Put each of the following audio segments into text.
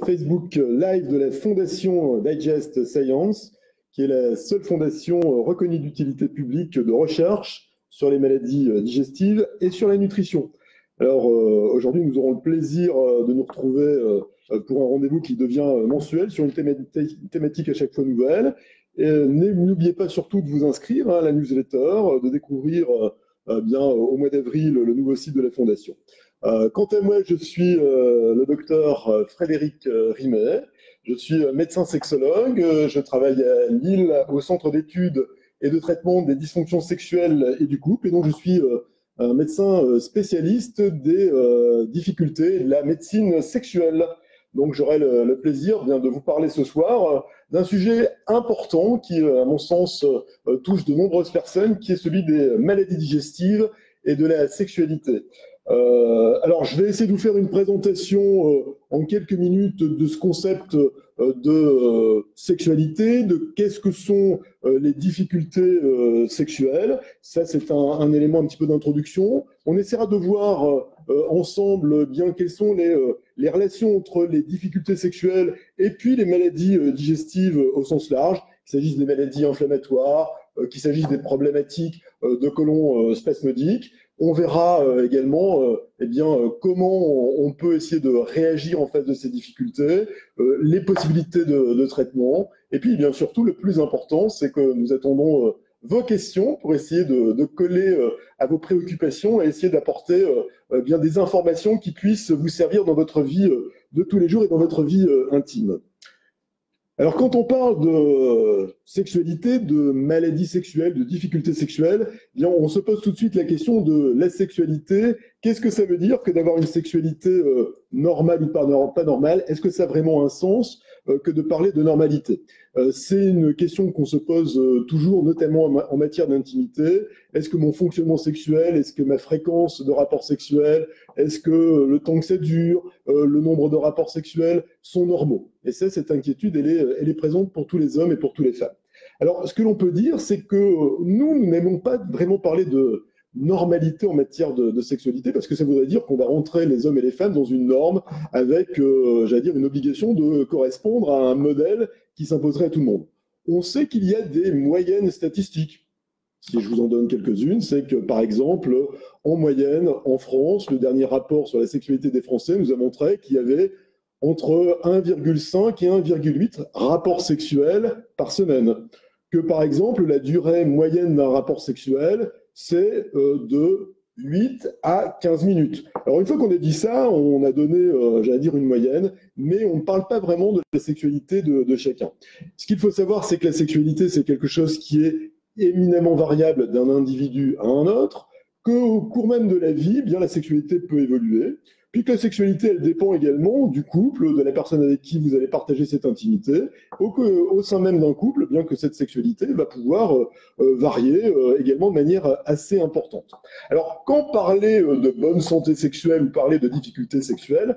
Facebook Live de la Fondation Digest Science, qui est la seule fondation reconnue d'utilité publique de recherche sur les maladies digestives et sur la nutrition. Alors aujourd'hui, nous aurons le plaisir de nous retrouver pour un rendez-vous qui devient mensuel sur une thématique à chaque fois nouvelle. N'oubliez pas surtout de vous inscrire à la newsletter, de découvrir au mois d'avril le nouveau site de la Fondation. Quant à moi, je suis le docteur Frédéric Rimet. Je suis médecin sexologue. Je travaille à Lille au Centre d'études et de traitement des dysfonctions sexuelles et du couple. Et donc, je suis un médecin spécialiste des difficultés de la médecine sexuelle. Donc, j'aurai le plaisir de vous parler ce soir d'un sujet important qui, à mon sens, touche de nombreuses personnes, qui est celui des maladies digestives et de la sexualité. Alors, je vais essayer de vous faire une présentation en quelques minutes de ce concept de sexualité, de qu'est-ce que sont les difficultés sexuelles. Ça, c'est un élément un petit peu d'introduction. On essaiera de voir ensemble bien quelles sont les relations entre les difficultés sexuelles et puis les maladies digestives au sens large, qu'il s'agisse des maladies inflammatoires, qu'il s'agisse des problématiques de côlon spasmodique. On verra également comment on peut essayer de réagir en face de ces difficultés, les possibilités de traitement. Et puis, bien surtout, le plus important, c'est que nous attendons vos questions pour essayer de coller à vos préoccupations et essayer d'apporter des informations qui puissent vous servir dans votre vie de tous les jours et dans votre vie intime. Alors, quand on parle de sexualité, de maladies sexuelles, de difficultés sexuelles, on se pose tout de suite la question de la sexualité. Qu'est-ce que ça veut dire que d'avoir une sexualité normale ou pas normale? Est-ce que ça a vraiment un sens que de parler de normalité? C'est une question qu'on se pose toujours, notamment en matière d'intimité. Est-ce que mon fonctionnement sexuel, est-ce que ma fréquence de rapports sexuels, est-ce que le temps que ça dure, le nombre de rapports sexuels sont normaux? Et ça, cette inquiétude, elle est présente pour tous les hommes et pour toutes les femmes. Alors, ce que l'on peut dire, c'est que nous n'aimons pas vraiment parler de normalité en matière de sexualité, parce que ça voudrait dire qu'on va rentrer les hommes et les femmes dans une norme avec, une obligation de correspondre à un modèle qui s'imposerait à tout le monde. On sait qu'il y a des moyennes statistiques. Si je vous en donne quelques-unes, c'est que, par exemple, en moyenne, en France, le dernier rapport sur la sexualité des Français nous a montré qu'il y avait entre 1,5 et 1,8 rapports sexuels par semaine. Que, par exemple, la durée moyenne d'un rapport sexuel, c'est de 8 à 15 minutes. Alors, une fois qu'on a dit ça, on a donné, une moyenne, mais on ne parle pas vraiment de la sexualité de chacun. Ce qu'il faut savoir, c'est que la sexualité, c'est quelque chose qui est éminemment variable d'un individu à un autre, qu'au cours même de la vie, la sexualité peut évoluer, puis que la sexualité, elle dépend également du couple, de la personne avec qui vous allez partager cette intimité, au sein même d'un couple, bien que cette sexualité va pouvoir varier également de manière assez importante. Alors, quand parler de bonne santé sexuelle ou parler de difficultés sexuelles,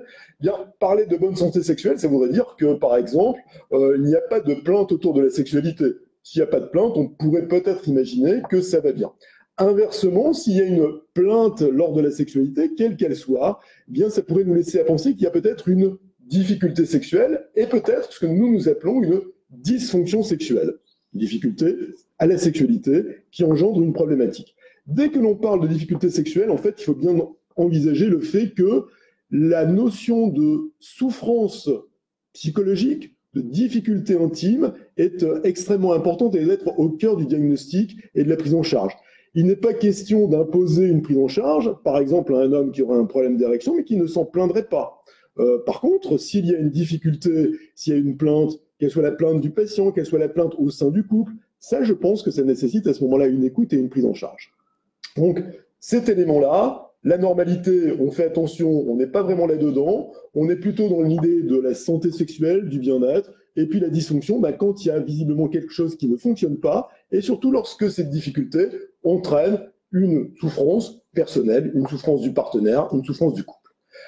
parler de bonne santé sexuelle, ça voudrait dire que, par exemple, il n'y a pas de plainte autour de la sexualité. S'il n'y a pas de plainte, on pourrait peut-être imaginer que ça va bien. Inversement, s'il y a une plainte lors de la sexualité, quelle qu'elle soit, ça pourrait nous laisser à penser qu'il y a peut-être une difficulté sexuelle et peut-être ce que nous appelons une dysfonction sexuelle. Une difficulté à la sexualité qui engendre une problématique. Dès que l'on parle de difficulté sexuelle, en fait, il faut bien envisager le fait que la notion de souffrance psychologique, de difficulté intime est extrêmement importante et d'être au cœur du diagnostic et de la prise en charge. Il n'est pas question d'imposer une prise en charge, par exemple à un homme qui aurait un problème d'érection mais qui ne s'en plaindrait pas. Par contre, s'il y a une difficulté, s'il y a une plainte, qu'elle soit la plainte du patient, qu'elle soit la plainte au sein du couple, ça, je pense que ça nécessite à ce moment-là une écoute et une prise en charge. Donc, cet élément-là, la normalité, on fait attention, on n'est pas vraiment là-dedans, on est plutôt dans l'idée de la santé sexuelle, du bien-être, et puis la dysfonction, quand il y a visiblement quelque chose qui ne fonctionne pas, et surtout lorsque cette difficulté entraîne une souffrance personnelle, une souffrance du partenaire, une souffrance du couple.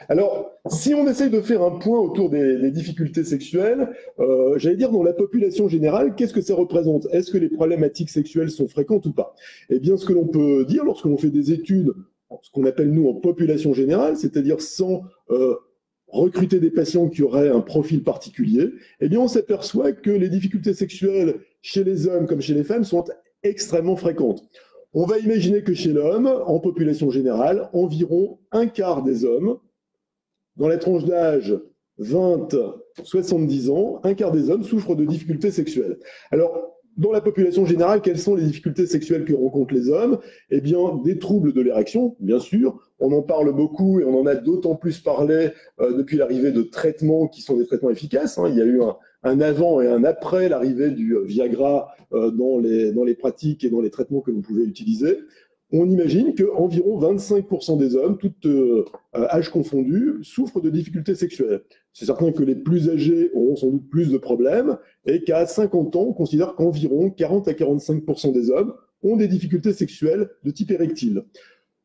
Alors, si on essaye de faire un point autour des difficultés sexuelles, dans la population générale, qu'est-ce que ça représente? Est-ce que les problématiques sexuelles sont fréquentes ou pas? Eh bien, ce que l'on peut dire lorsque l'on fait des études, ce qu'on appelle nous en population générale, c'est-à-dire sans recruter des patients qui auraient un profil particulier, eh bien, on s'aperçoit que les difficultés sexuelles chez les hommes comme chez les femmes sont extrêmement fréquentes. On va imaginer que chez l'homme, en population générale, environ un quart des hommes, dans la tranche d'âge 20-70 ans, un quart des hommes souffrent de difficultés sexuelles. Alors, dans la population générale, quelles sont les difficultés sexuelles que rencontrent les hommes? Eh bien, des troubles de l'érection, bien sûr. On en parle beaucoup et on en a d'autant plus parlé depuis l'arrivée de traitements qui sont des traitements efficaces. Il y a eu un avant et un après l'arrivée du Viagra dans les pratiques et dans les traitements que l'on pouvait utiliser. On imagine qu'environ 25% des hommes, tout âge confondu, souffrent de difficultés sexuelles. C'est certain que les plus âgés auront sans doute plus de problèmes et qu'à 50 ans, on considère qu'environ 40 à 45% des hommes ont des difficultés sexuelles de type érectile.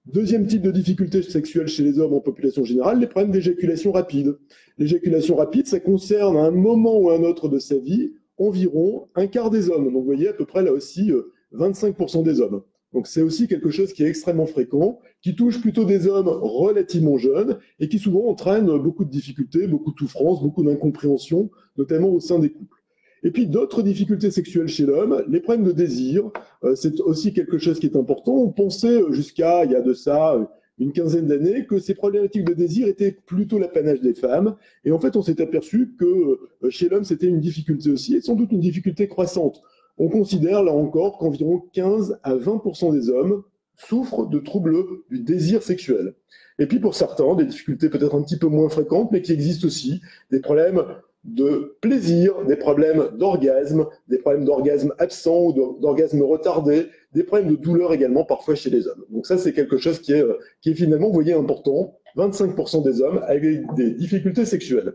Deuxième type de difficulté sexuelle chez les hommes en population générale, les problèmes d'éjaculation rapide. L'éjaculation rapide, ça concerne à un moment ou à un autre de sa vie environ un quart des hommes. Donc vous voyez à peu près là aussi 25% des hommes. Donc c'est aussi quelque chose qui est extrêmement fréquent, qui touche plutôt des hommes relativement jeunes et qui souvent entraîne beaucoup de difficultés, beaucoup de souffrances, beaucoup d'incompréhension, notamment au sein des couples. Et puis d'autres difficultés sexuelles chez l'homme, les problèmes de désir, c'est aussi quelque chose qui est important. On pensait jusqu'à, il y a de ça une quinzaine d'années, que ces problématiques de désir étaient plutôt l'apanage des femmes. Et en fait, on s'est aperçu que chez l'homme, c'était une difficulté aussi, et sans doute une difficulté croissante. On considère là encore qu'environ 15 à 20% des hommes souffrent de troubles du désir sexuel. Et puis pour certains, des difficultés peut-être un petit peu moins fréquentes, mais qui existent aussi, des problèmes de plaisir, des problèmes d'orgasme absent ou d'orgasme retardé, des problèmes de douleur également parfois chez les hommes. Donc ça, c'est quelque chose qui est finalement, vous voyez, important. 25% des hommes avec des difficultés sexuelles.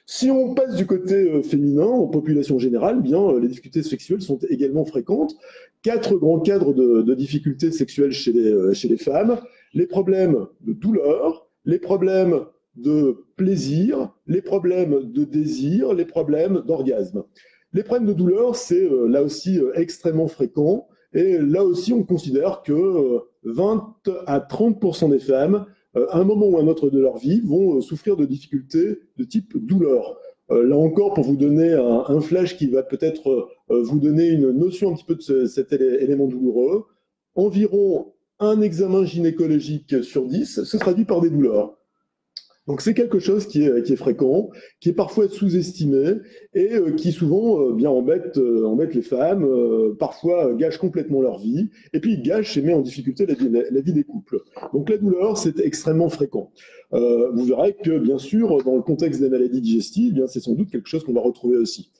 Si on passe du côté féminin, en population générale, bien, les difficultés sexuelles sont également fréquentes. 4 grands cadres de difficultés sexuelles chez les femmes. Les problèmes de douleur, les problèmes de plaisir, les problèmes de désir, les problèmes d'orgasme. Les problèmes de douleur, c'est là aussi extrêmement fréquent. Et là aussi, on considère que 20 à 30% des femmes, à un moment ou un autre de leur vie, vont souffrir de difficultés de type douleur. Là encore, pour vous donner un flash qui va peut-être vous donner une notion un petit peu de cet élément douloureux, environ un examen gynécologique sur 10 se traduit par des douleurs. Donc c'est quelque chose qui est fréquent, qui est parfois sous-estimé et qui souvent bien embête les femmes, parfois gâche complètement leur vie, et puis gâche et met en difficulté la vie des couples. Donc la douleur, c'est extrêmement fréquent. Vous verrez que bien sûr, dans le contexte des maladies digestives, bien c'est sans doute quelque chose qu'on va retrouver aussi.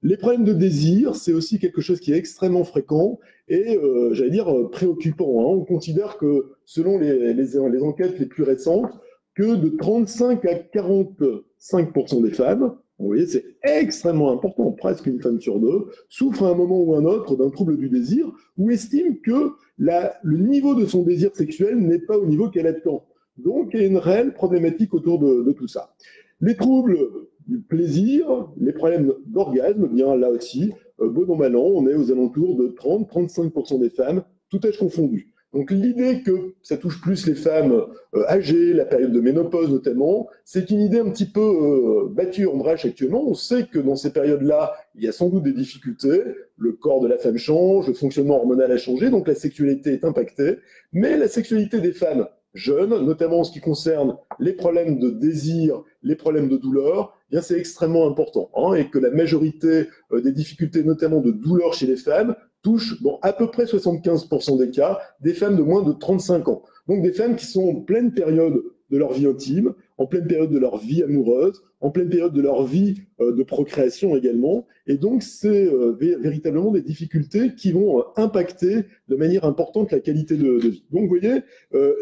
Les problèmes de désir, c'est aussi quelque chose qui est extrêmement fréquent et, j'allais dire, préoccupant. On considère que selon les enquêtes les plus récentes, que de 35 à 45% des femmes, vous voyez, c'est extrêmement important, presque une femme sur deux, souffre à un moment ou un autre d'un trouble du désir ou estime que le niveau de son désir sexuel n'est pas au niveau qu'elle attend. Donc, il y a une réelle problématique autour de tout ça. Les troubles du plaisir, les problèmes d'orgasme, bien là aussi, bon an, mal an, on est aux alentours de 30-35% des femmes, tout âge confondu. Donc l'idée que ça touche plus les femmes âgées, la période de ménopause notamment, c'est une idée un petit peu battue en brèche actuellement. On sait que dans ces périodes-là, il y a sans doute des difficultés. Le corps de la femme change, le fonctionnement hormonal a changé, donc la sexualité est impactée. Mais la sexualité des femmes jeunes, notamment en ce qui concerne les problèmes de désir, les problèmes de douleur, eh bien c'est extrêmement important. Et que la majorité des difficultés, notamment de douleur chez les femmes, touche dans à peu près 75% des cas des femmes de moins de 35 ans. Donc des femmes qui sont en pleine période de leur vie intime, en pleine période de leur vie amoureuse, en pleine période de leur vie de procréation également. Et donc c'est véritablement des difficultés qui vont impacter de manière importante la qualité de vie. Donc vous voyez,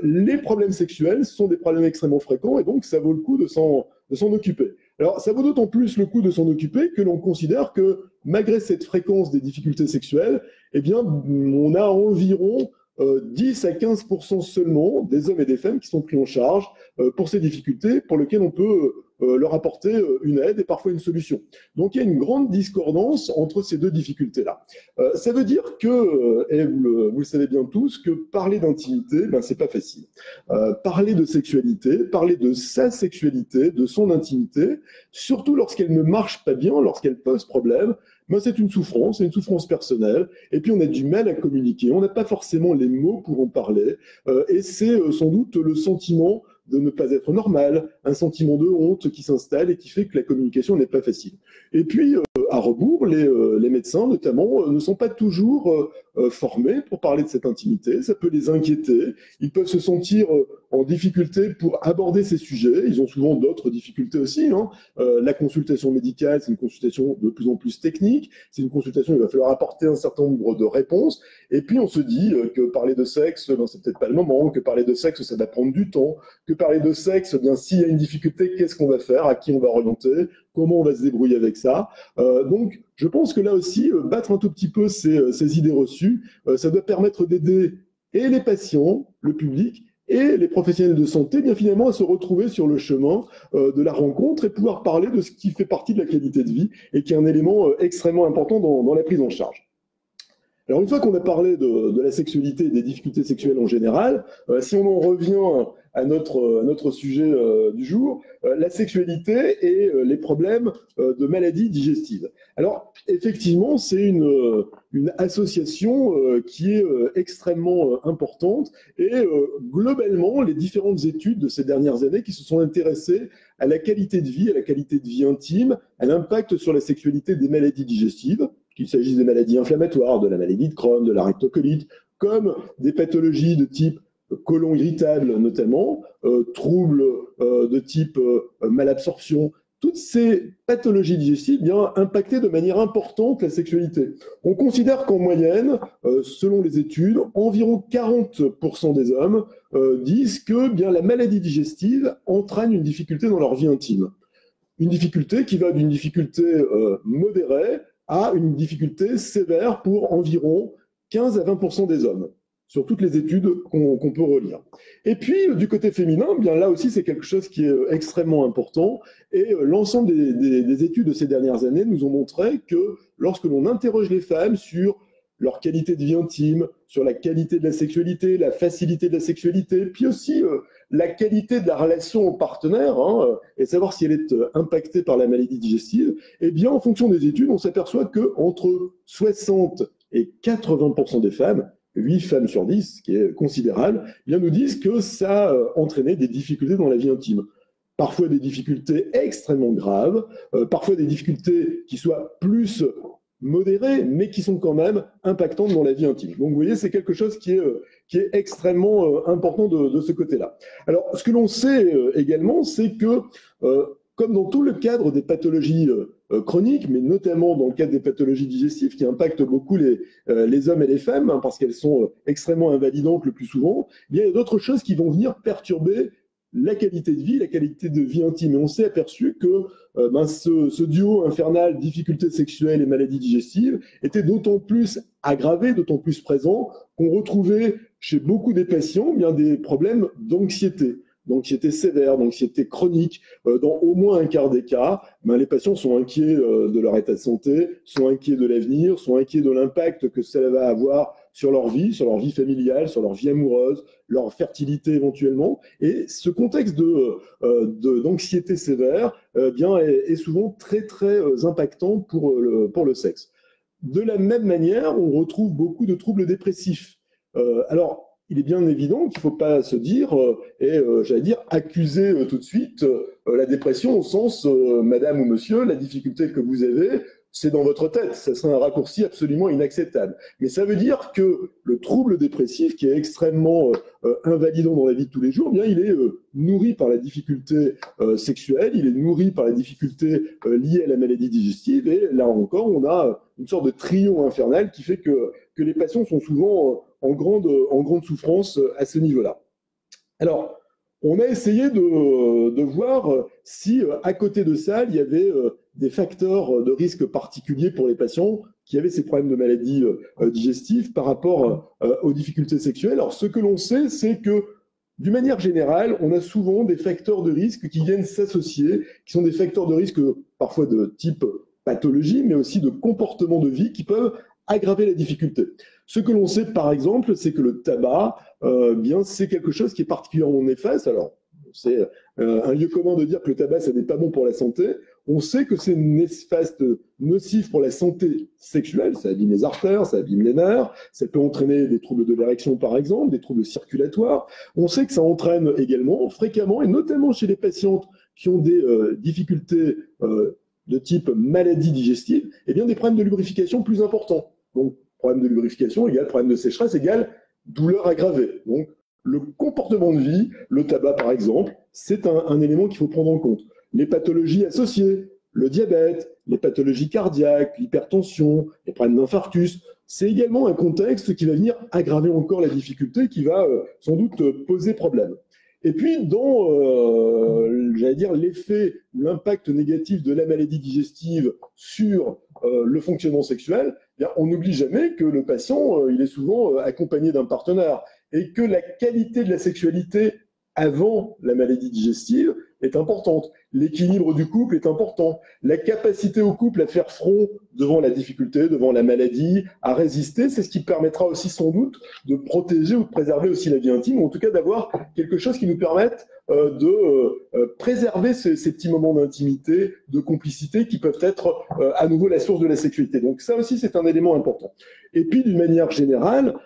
les problèmes sexuels sont des problèmes extrêmement fréquents et donc ça vaut le coup de s'en occuper. Alors, ça vaut d'autant plus le coup de s'en occuper que l'on considère que, malgré cette fréquence des difficultés sexuelles, eh bien, on a environ 10 à 15% seulement des hommes et des femmes qui sont pris en charge pour ces difficultés, pour lesquelles on peut leur apporter une aide et parfois une solution. Donc il y a une grande discordance entre ces deux difficultés-là. Ça veut dire que, et vous le savez bien tous, que parler d'intimité, ben, c'est pas facile. Parler de sexualité, parler de sa sexualité, de son intimité, surtout lorsqu'elle ne marche pas bien, lorsqu'elle pose problème, ben c'est une souffrance personnelle, et puis on a du mal à communiquer, on n'a pas forcément les mots pour en parler, et c'est sans doute le sentiment de ne pas être normal, un sentiment de honte qui s'installe et qui fait que la communication n'est pas facile. Et puis, à rebours, les médecins, notamment, ne sont pas toujours formés pour parler de cette intimité. Ça peut les inquiéter. Ils peuvent se sentir en difficulté pour aborder ces sujets. Ils ont souvent d'autres difficultés aussi. La consultation médicale, c'est une consultation de plus en plus technique. C'est une consultation où il va falloir apporter un certain nombre de réponses. Et puis, on se dit que parler de sexe, ben, c'est peut-être pas le moment, que parler de sexe, ça va prendre du temps, que parler de sexe, bien, s'il y a une difficulté, qu'est-ce qu'on va faire, à qui on va orienter, comment on va se débrouiller avec ça. Donc, je pense que là aussi, battre un tout petit peu ces idées reçues, ça doit permettre d'aider et les patients, le public, et les professionnels de santé, bien finalement, à se retrouver sur le chemin de la rencontre et pouvoir parler de ce qui fait partie de la qualité de vie et qui est un élément extrêmement important dans la prise en charge. Alors, une fois qu'on a parlé de la sexualité et des difficultés sexuelles en général, si on en revient à notre sujet du jour, la sexualité et les problèmes de maladies digestives. Alors, effectivement, c'est une association qui est extrêmement importante et globalement, les différentes études de ces dernières années qui se sont intéressées à la qualité de vie intime, à l'impact sur la sexualité des maladies digestives, qu'il s'agisse des maladies inflammatoires, de la maladie de Crohn, de la rectocolite, comme des pathologies de type côlon irritable notamment, troubles de type malabsorption, toutes ces pathologies digestives bien impactaient de manière importante la sexualité. On considère qu'en moyenne, selon les études, environ 40% des hommes disent que bien la maladie digestive entraîne une difficulté dans leur vie intime. Une difficulté qui va d'une difficulté modérée à une difficulté sévère pour environ 15 à 20% des hommes, sur toutes les études qu'on peut relire. Et puis, du côté féminin, bien là aussi, c'est quelque chose qui est extrêmement important. Et l'ensemble des études de ces dernières années nous ont montré que lorsque l'on interroge les femmes sur leur qualité de vie intime, sur la qualité de la sexualité, la facilité de la sexualité, puis aussi la qualité de la relation au partenaire, et savoir si elle est impactée par la maladie digestive, eh bien, en fonction des études, on s'aperçoit qu'entre 60 et 80% des femmes, 8 femmes sur 10, ce qui est considérable, eh bien, nous disent que ça entraînait des difficultés dans la vie intime. Parfois des difficultés extrêmement graves, parfois des difficultés qui soient plus modérées, mais qui sont quand même impactantes dans la vie intime. Donc vous voyez, c'est quelque chose qui est extrêmement important de ce côté-là. Alors, ce que l'on sait également, c'est que, comme dans tout le cadre des pathologies chroniques, mais notamment dans le cadre des pathologies digestives qui impactent beaucoup les hommes et les femmes, parce qu'elles sont extrêmement invalidantes le plus souvent, il y a d'autres choses qui vont venir perturber la qualité de vie intime. Et on s'est aperçu que ce duo infernal, difficultés sexuelles et maladies digestives, était d'autant plus aggravé, d'autant plus présent, qu'on retrouvait chez beaucoup des patients bien des problèmes d'anxiété sévère, d'anxiété chronique. Dans au moins un quart des cas, les patients sont inquiets de leur état de santé, sont inquiets de l'avenir, sont inquiets de l'impact que cela va avoir sur leur vie familiale, sur leur vie amoureuse, leur fertilité éventuellement. Et ce contexte d'anxiété sévère est souvent très, très impactant pour le sexe. De la même manière, on retrouve beaucoup de troubles dépressifs. Alors, il est bien évident qu'il ne faut pas se dire, accuser tout de suite la dépression au sens, madame ou monsieur, la difficulté que vous avez, c'est dans votre tête. Ça serait un raccourci absolument inacceptable. Mais ça veut dire que le trouble dépressif, qui est extrêmement invalidant dans la vie de tous les jours, bien, il est nourri par la difficulté sexuelle, il est nourri par la difficulté liée à la maladie digestive, et là encore, on a une sorte de trio infernal qui fait que les patients sont souvent en grande souffrance à ce niveau-là. Alors, on a essayé de voir si, à côté de ça, il y avait des facteurs de risque particuliers pour les patients qui avaient ces problèmes de maladies digestives par rapport aux difficultés sexuelles. Alors, ce que l'on sait, c'est que d'une manière générale, on a souvent des facteurs de risque qui viennent s'associer, qui sont des facteurs de risque parfois de type pathologie, mais aussi de comportement de vie qui peuvent aggraver la difficulté. Ce que l'on sait, par exemple, c'est que le tabac, bien, c'est quelque chose qui est particulièrement néfaste. Alors, c'est un lieu commun de dire que le tabac, ça n'est pas bon pour la santé. On sait que c'est néfaste, nocif pour la santé sexuelle. Ça abîme les artères, ça abîme les nerfs. Ça peut entraîner des troubles de l'érection, par exemple, des troubles circulatoires. On sait que ça entraîne également, fréquemment, et notamment chez les patientes qui ont des difficultés de type maladie digestive, eh bien, des problèmes de lubrification plus importants. Donc, problème de lubrification égale problème de sécheresse égale douleur aggravée. Donc, le comportement de vie, le tabac par exemple, c'est un élément qu'il faut prendre en compte. Les pathologies associées, le diabète, les pathologies cardiaques, l'hypertension, les problèmes d'infarctus, c'est également un contexte qui va venir aggraver encore la difficulté, qui va sans doute poser problème. Et puis, dans, j'allais dire, l'effet, l'impact négatif de la maladie digestive sur le fonctionnement sexuel, eh bien, on n'oublie jamais que le patient, il est souvent accompagné d'un partenaire et que la qualité de la sexualité avant la maladie digestive est importante. L'équilibre du couple est important. La capacité au couple à faire front devant la difficulté, devant la maladie, à résister, c'est ce qui permettra aussi sans doute de protéger ou de préserver aussi la vie intime, ou en tout cas d'avoir quelque chose qui nous permette de préserver ces petits moments d'intimité, de complicité qui peuvent être à nouveau la source de la sexualité. Donc ça aussi, c'est un élément important. Et puis, d'une manière générale,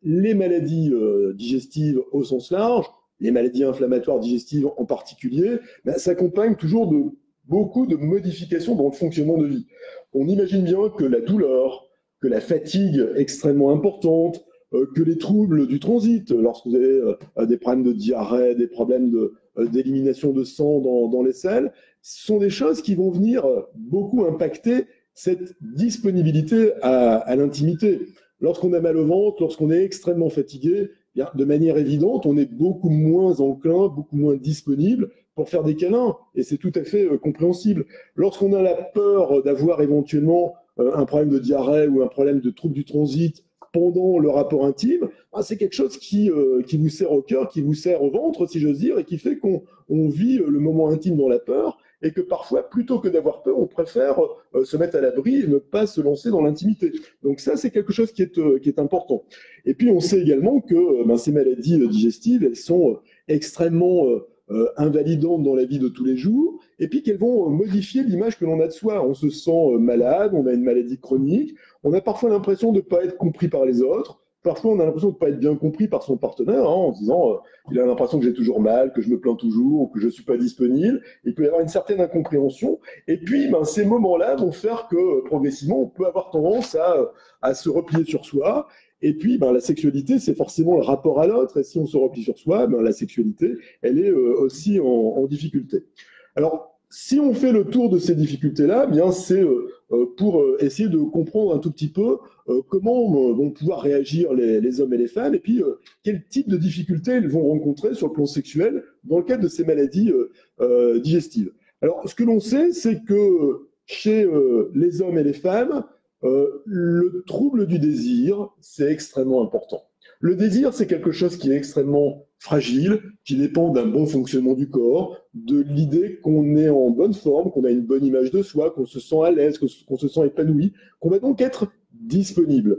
les maladies digestives au sens large, les maladies inflammatoires digestives en particulier, ben, s'accompagnent toujours de beaucoup de modifications dans le fonctionnement de vie. On imagine bien que la douleur, que la fatigue extrêmement importante, que les troubles du transit, lorsque vous avez des problèmes de diarrhée, des problèmes d'élimination de sang dans les selles, sont des choses qui vont venir beaucoup impacter cette disponibilité à l'intimité. Lorsqu'on a mal au ventre, lorsqu'on est extrêmement fatigué, bien, de manière évidente, on est beaucoup moins enclin, beaucoup moins disponible pour faire des câlins, et c'est tout à fait compréhensible. Lorsqu'on a la peur d'avoir éventuellement un problème de diarrhée ou un problème de trouble du transit pendant le rapport intime, c'est quelque chose qui vous serre au cœur, qui vous serre au ventre, si j'ose dire, et qui fait qu'on vit le moment intime dans la peur, et que parfois, plutôt que d'avoir peur, on préfère se mettre à l'abri et ne pas se lancer dans l'intimité. Donc ça, c'est quelque chose qui est important. Et puis, on sait également que ces maladies digestives, elles sont extrêmement invalidantes dans la vie de tous les jours, et puis qu'elles vont modifier l'image que l'on a de soi. On se sent malade, on a une maladie chronique, on a parfois l'impression de ne pas être compris par les autres. Parfois, on a l'impression de ne pas être bien compris par son partenaire, en disant il a l'impression que j'ai toujours mal, que je me plains toujours, ou que je ne suis pas disponible. Il peut y avoir une certaine incompréhension. Et puis, ces moments-là vont faire que, progressivement, on peut avoir tendance à se replier sur soi. Et puis, la sexualité, c'est forcément le rapport à l'autre. Et si on se replie sur soi, la sexualité, elle est aussi en difficulté. Alors, si on fait le tour de ces difficultés-là, bien c'est pour essayer de comprendre un tout petit peu comment vont pouvoir réagir les hommes et les femmes, et puis quel type de difficultés ils vont rencontrer sur le plan sexuel dans le cadre de ces maladies digestives. Alors, ce que l'on sait, c'est que chez les hommes et les femmes, le trouble du désir, c'est extrêmement important. Le désir, c'est quelque chose qui est extrêmement fragile, qui dépend d'un bon fonctionnement du corps, de l'idée qu'on est en bonne forme, qu'on a une bonne image de soi, qu'on se sent à l'aise, qu'on se sent épanoui, qu'on va donc être disponible.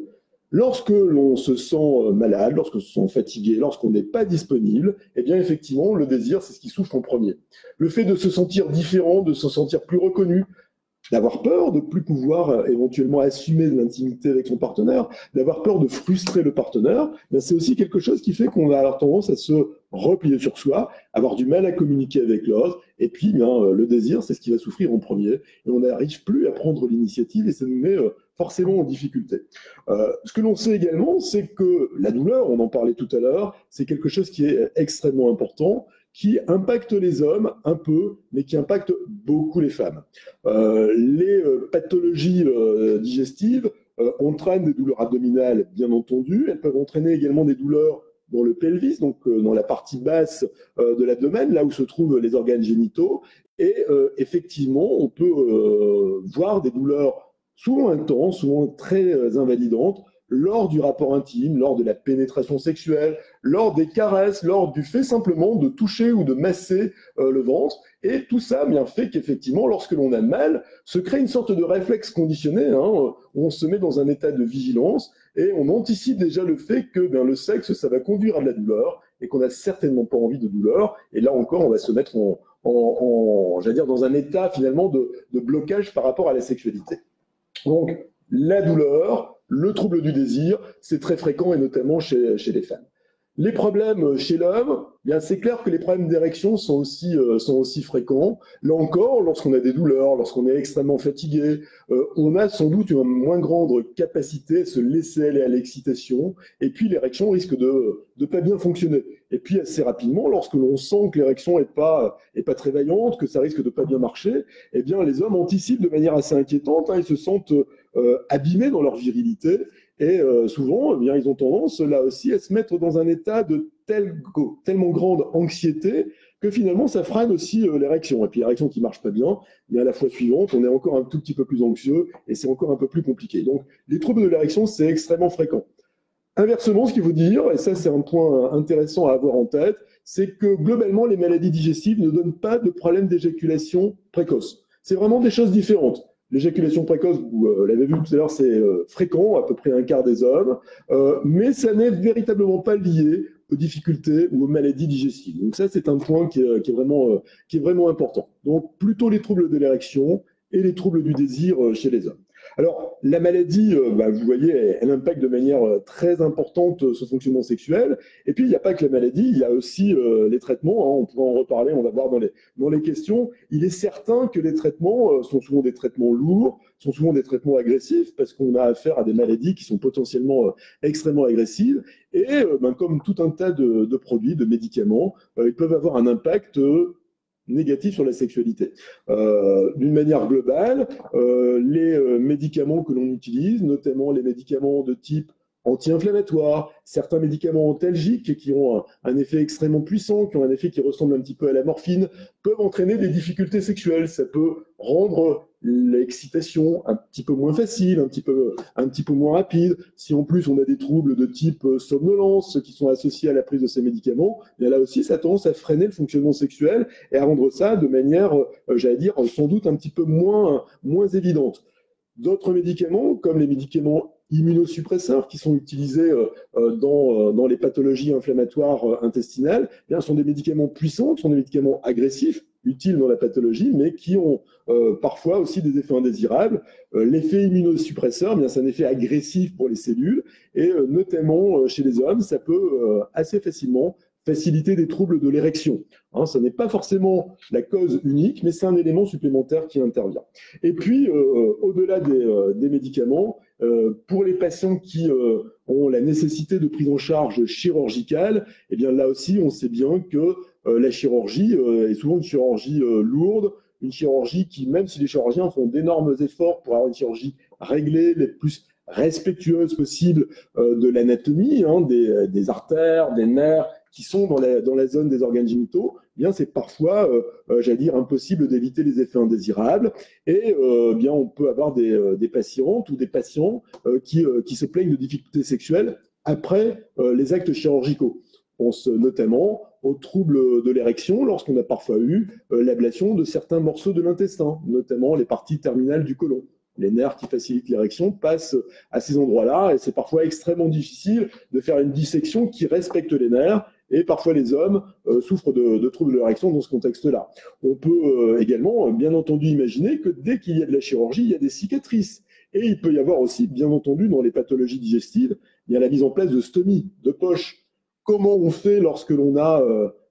Lorsque l'on se sent malade, lorsque l'on se sent fatigué, lorsqu'on n'est pas disponible, eh bien effectivement, le désir, c'est ce qui souffre en premier. Le fait de se sentir différent, de se sentir plus reconnu, d'avoir peur de ne plus pouvoir éventuellement assumer de l'intimité avec son partenaire, d'avoir peur de frustrer le partenaire, c'est aussi quelque chose qui fait qu'on va avoir tendance à se replier sur soi, avoir du mal à communiquer avec l'autre, et puis le désir, c'est ce qui va souffrir en premier, et on n'arrive plus à prendre l'initiative, et ça nous met forcément en difficulté. Ce que l'on sait également, c'est que la douleur, on en parlait tout à l'heure, c'est quelque chose qui est extrêmement important, qui impacte les hommes un peu, mais qui impacte beaucoup les femmes. Les pathologies digestives entraînent des douleurs abdominales, bien entendu. Elles peuvent entraîner également des douleurs dans le pelvis, donc dans la partie basse de l'abdomen, là où se trouvent les organes génitaux. Et effectivement, on peut voir des douleurs souvent intenses, souvent très invalidantes, lors du rapport intime, lors de la pénétration sexuelle, lors des caresses, lors du fait simplement de toucher ou de masser le ventre. Et tout ça bien fait qu'effectivement, lorsque l'on a mal, se crée une sorte de réflexe conditionné, où on se met dans un état de vigilance et on anticipe déjà le fait que le sexe, ça va conduire à de la douleur et qu'on n'a certainement pas envie de douleur. Et là encore, on va se mettre j'allais dire, dans un état finalement de blocage par rapport à la sexualité. Donc, la douleur, le trouble du désir, c'est très fréquent et notamment chez les femmes. Les problèmes chez l'homme, bien c'est clair que les problèmes d'érection sont aussi fréquents. Là encore, lorsqu'on a des douleurs, lorsqu'on est extrêmement fatigué, on a sans doute une moins grande capacité à se laisser aller à l'excitation, et puis l'érection risque de pas bien fonctionner. Et puis assez rapidement, lorsque l'on sent que l'érection est pas très vaillante, que ça risque de pas bien marcher, eh bien les hommes anticipent de manière assez inquiétante, ils se sentent abîmés dans leur virilité. Et souvent, eh bien, ils ont tendance, là aussi, à se mettre dans un état de tellement grande anxiété que finalement, ça freine aussi l'érection. Et puis l'érection qui marche pas bien, mais à la fois suivante, on est encore un tout petit peu plus anxieux et c'est encore un peu plus compliqué. Donc, les troubles de l'érection, c'est extrêmement fréquent. Inversement, ce qu'il faut dire, et ça c'est un point intéressant à avoir en tête, c'est que globalement, les maladies digestives ne donnent pas de problème d'éjaculation précoce. C'est vraiment des choses différentes. L'éjaculation précoce, vous l'avez vu tout à l'heure, c'est fréquent, à peu près un quart des hommes, mais ça n'est véritablement pas lié aux difficultés ou aux maladies digestives. Donc ça, c'est un point qui est vraiment important. Donc plutôt les troubles de l'érection et les troubles du désir chez les hommes. Alors, la maladie, vous voyez, elle impacte de manière très importante ce fonctionnement sexuel. Et puis, il n'y a pas que la maladie, il y a aussi les traitements. On pourra en reparler, on va voir dans les questions. Il est certain que les traitements sont souvent des traitements lourds, sont souvent des traitements agressifs, parce qu'on a affaire à des maladies qui sont potentiellement extrêmement agressives. Et comme tout un tas de produits, de médicaments, ils peuvent avoir un impact négatif sur la sexualité. D'une manière globale, les médicaments que l'on utilise, notamment les médicaments de type anti-inflammatoire, certains médicaments antalgiques qui ont un effet extrêmement puissant, qui ont un effet qui ressemble un petit peu à la morphine, peuvent entraîner des difficultés sexuelles. Ça peut rendre l'excitation un petit peu moins facile, un petit peu moins rapide. Si en plus on a des troubles de type somnolence qui sont associés à la prise de ces médicaments, bien là aussi ça a tendance à freiner le fonctionnement sexuel et à rendre ça de manière, j'allais dire, sans doute un petit peu moins évidente. D'autres médicaments, comme les médicaments immunosuppresseurs qui sont utilisés dans les pathologies inflammatoires intestinales, bien, sont des médicaments puissants, sont des médicaments agressifs, utiles dans la pathologie, mais qui ont parfois aussi des effets indésirables. L'effet immunosuppresseur, bien, c'est un effet agressif pour les cellules, et notamment chez les hommes, ça peut assez facilement faciliter des troubles de l'érection. Ce n'est pas forcément la cause unique, mais c'est un élément supplémentaire qui intervient. Et puis, au-delà des médicaments, pour les patients qui ont la nécessité de prise en charge chirurgicale, eh bien là aussi, on sait bien que la chirurgie est souvent une chirurgie lourde, une chirurgie qui, même si les chirurgiens font d'énormes efforts pour avoir une chirurgie réglée, les plus respectueuse possible de l'anatomie, des artères, des nerfs, qui sont dans la zone des organes génitaux, eh bien c'est parfois, j'allais dire, impossible d'éviter les effets indésirables. Et bien on peut avoir des patientes ou des patients qui se plaignent de difficultés sexuelles après les actes chirurgicaux. On pense notamment aux troubles de l'érection lorsqu'on a parfois eu l'ablation de certains morceaux de l'intestin, notamment les parties terminales du côlon. Les nerfs qui facilitent l'érection passent à ces endroits-là et c'est parfois extrêmement difficile de faire une dissection qui respecte les nerfs. Et parfois, les hommes souffrent de troubles de l'érection dans ce contexte-là. On peut également, bien entendu, imaginer que dès qu'il y a de la chirurgie, il y a des cicatrices. Et il peut y avoir aussi, bien entendu, dans les pathologies digestives, il y a la mise en place de stomies, de poches. Comment on fait lorsque l'on a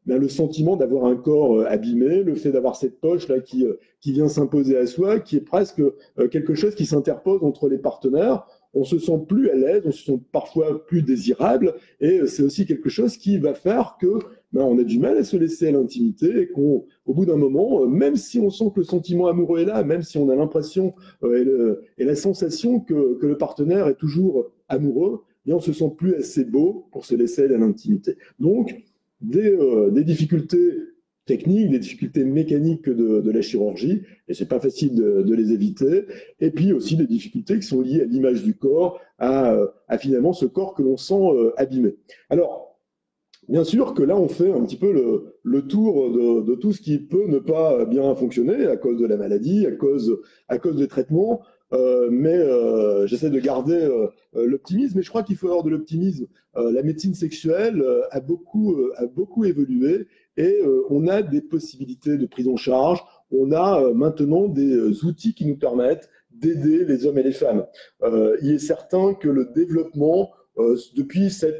le sentiment d'avoir un corps abîmé, le fait d'avoir cette poche-là qui vient s'imposer à soi, qui est presque quelque chose qui s'interpose entre les partenaires. On se sent plus à l'aise, on se sent parfois plus désirable, et c'est aussi quelque chose qui va faire que on a du mal à se laisser à l'intimité, et qu'au bout d'un moment, même si on sent que le sentiment amoureux est là, même si on a l'impression et la sensation que le partenaire est toujours amoureux, bien on se sent plus assez beau pour se laisser aller à l'intimité. Donc, des difficultés techniques, des difficultés mécaniques de la chirurgie, et c'est pas facile de les éviter, et puis aussi des difficultés qui sont liées à l'image du corps, à finalement ce corps que l'on sent abîmé. Alors, bien sûr que là, on fait un petit peu le tour de tout ce qui peut ne pas bien fonctionner à cause de la maladie, à cause des traitements, mais j'essaie de garder l'optimisme, et je crois qu'il faut avoir de l'optimisme. La médecine sexuelle a beaucoup évolué, et on a des possibilités de prise en charge, on a maintenant des outils qui nous permettent d'aider les hommes et les femmes. Il est certain que le développement, depuis ces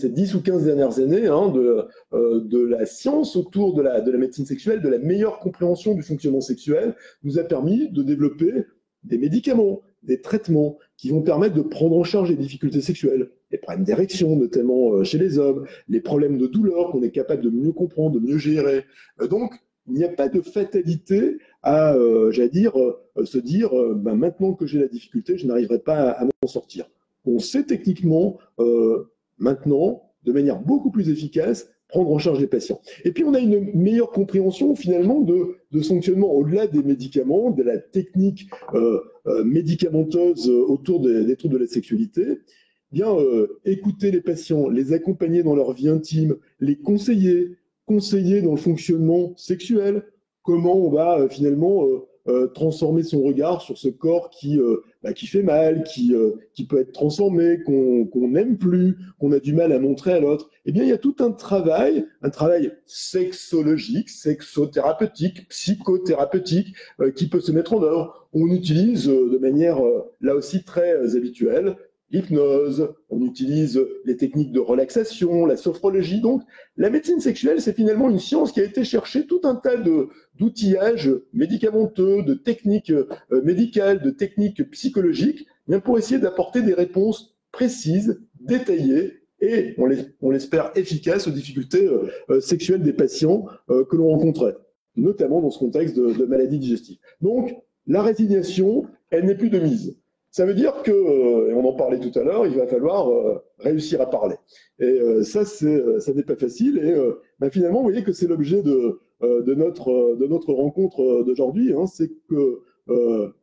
10 ou 15 dernières années, de la science autour de la médecine sexuelle, de la meilleure compréhension du fonctionnement sexuel, nous a permis de développer des médicaments, des traitements qui vont permettre de prendre en charge les difficultés sexuelles, les problèmes d'érection, notamment chez les hommes, les problèmes de douleur qu'on est capable de mieux comprendre, de mieux gérer. Donc, il n'y a pas de fatalité à, se dire, maintenant que j'ai la difficulté, je n'arriverai pas à m'en sortir. On sait techniquement, maintenant, de manière beaucoup plus efficace, prendre en charge les patients. Et puis, on a une meilleure compréhension, finalement, de fonctionnement au-delà des médicaments, de la technique médicamenteuse autour des troubles de la sexualité. Bien, écouter les patients, les accompagner dans leur vie intime, les conseiller dans le fonctionnement sexuel, comment on va finalement transformer son regard sur ce corps qui fait mal, qui peut être transformé, qu'on n'aime plus, qu'on a du mal à montrer à l'autre. Eh bien, il y a tout un travail sexologique, sexothérapeutique, psychothérapeutique qui peut se mettre en œuvre. On utilise de manière là aussi très habituelle l'hypnose, on utilise les techniques de relaxation, la sophrologie. Donc, la médecine sexuelle, c'est finalement une science qui a été chercher tout un tas d'outillages médicamenteux, de techniques médicales, de techniques psychologiques, bien pour essayer d'apporter des réponses précises, détaillées et, on l'espère, efficaces aux difficultés sexuelles des patients que l'on rencontrait, notamment dans ce contexte de maladie digestive. Donc, la résignation, elle n'est plus de mise. Ça veut dire que, et on en parlait tout à l'heure, il va falloir réussir à parler. Et ça n'est pas facile. Et finalement, vous voyez que c'est l'objet de notre rencontre d'aujourd'hui. C'est que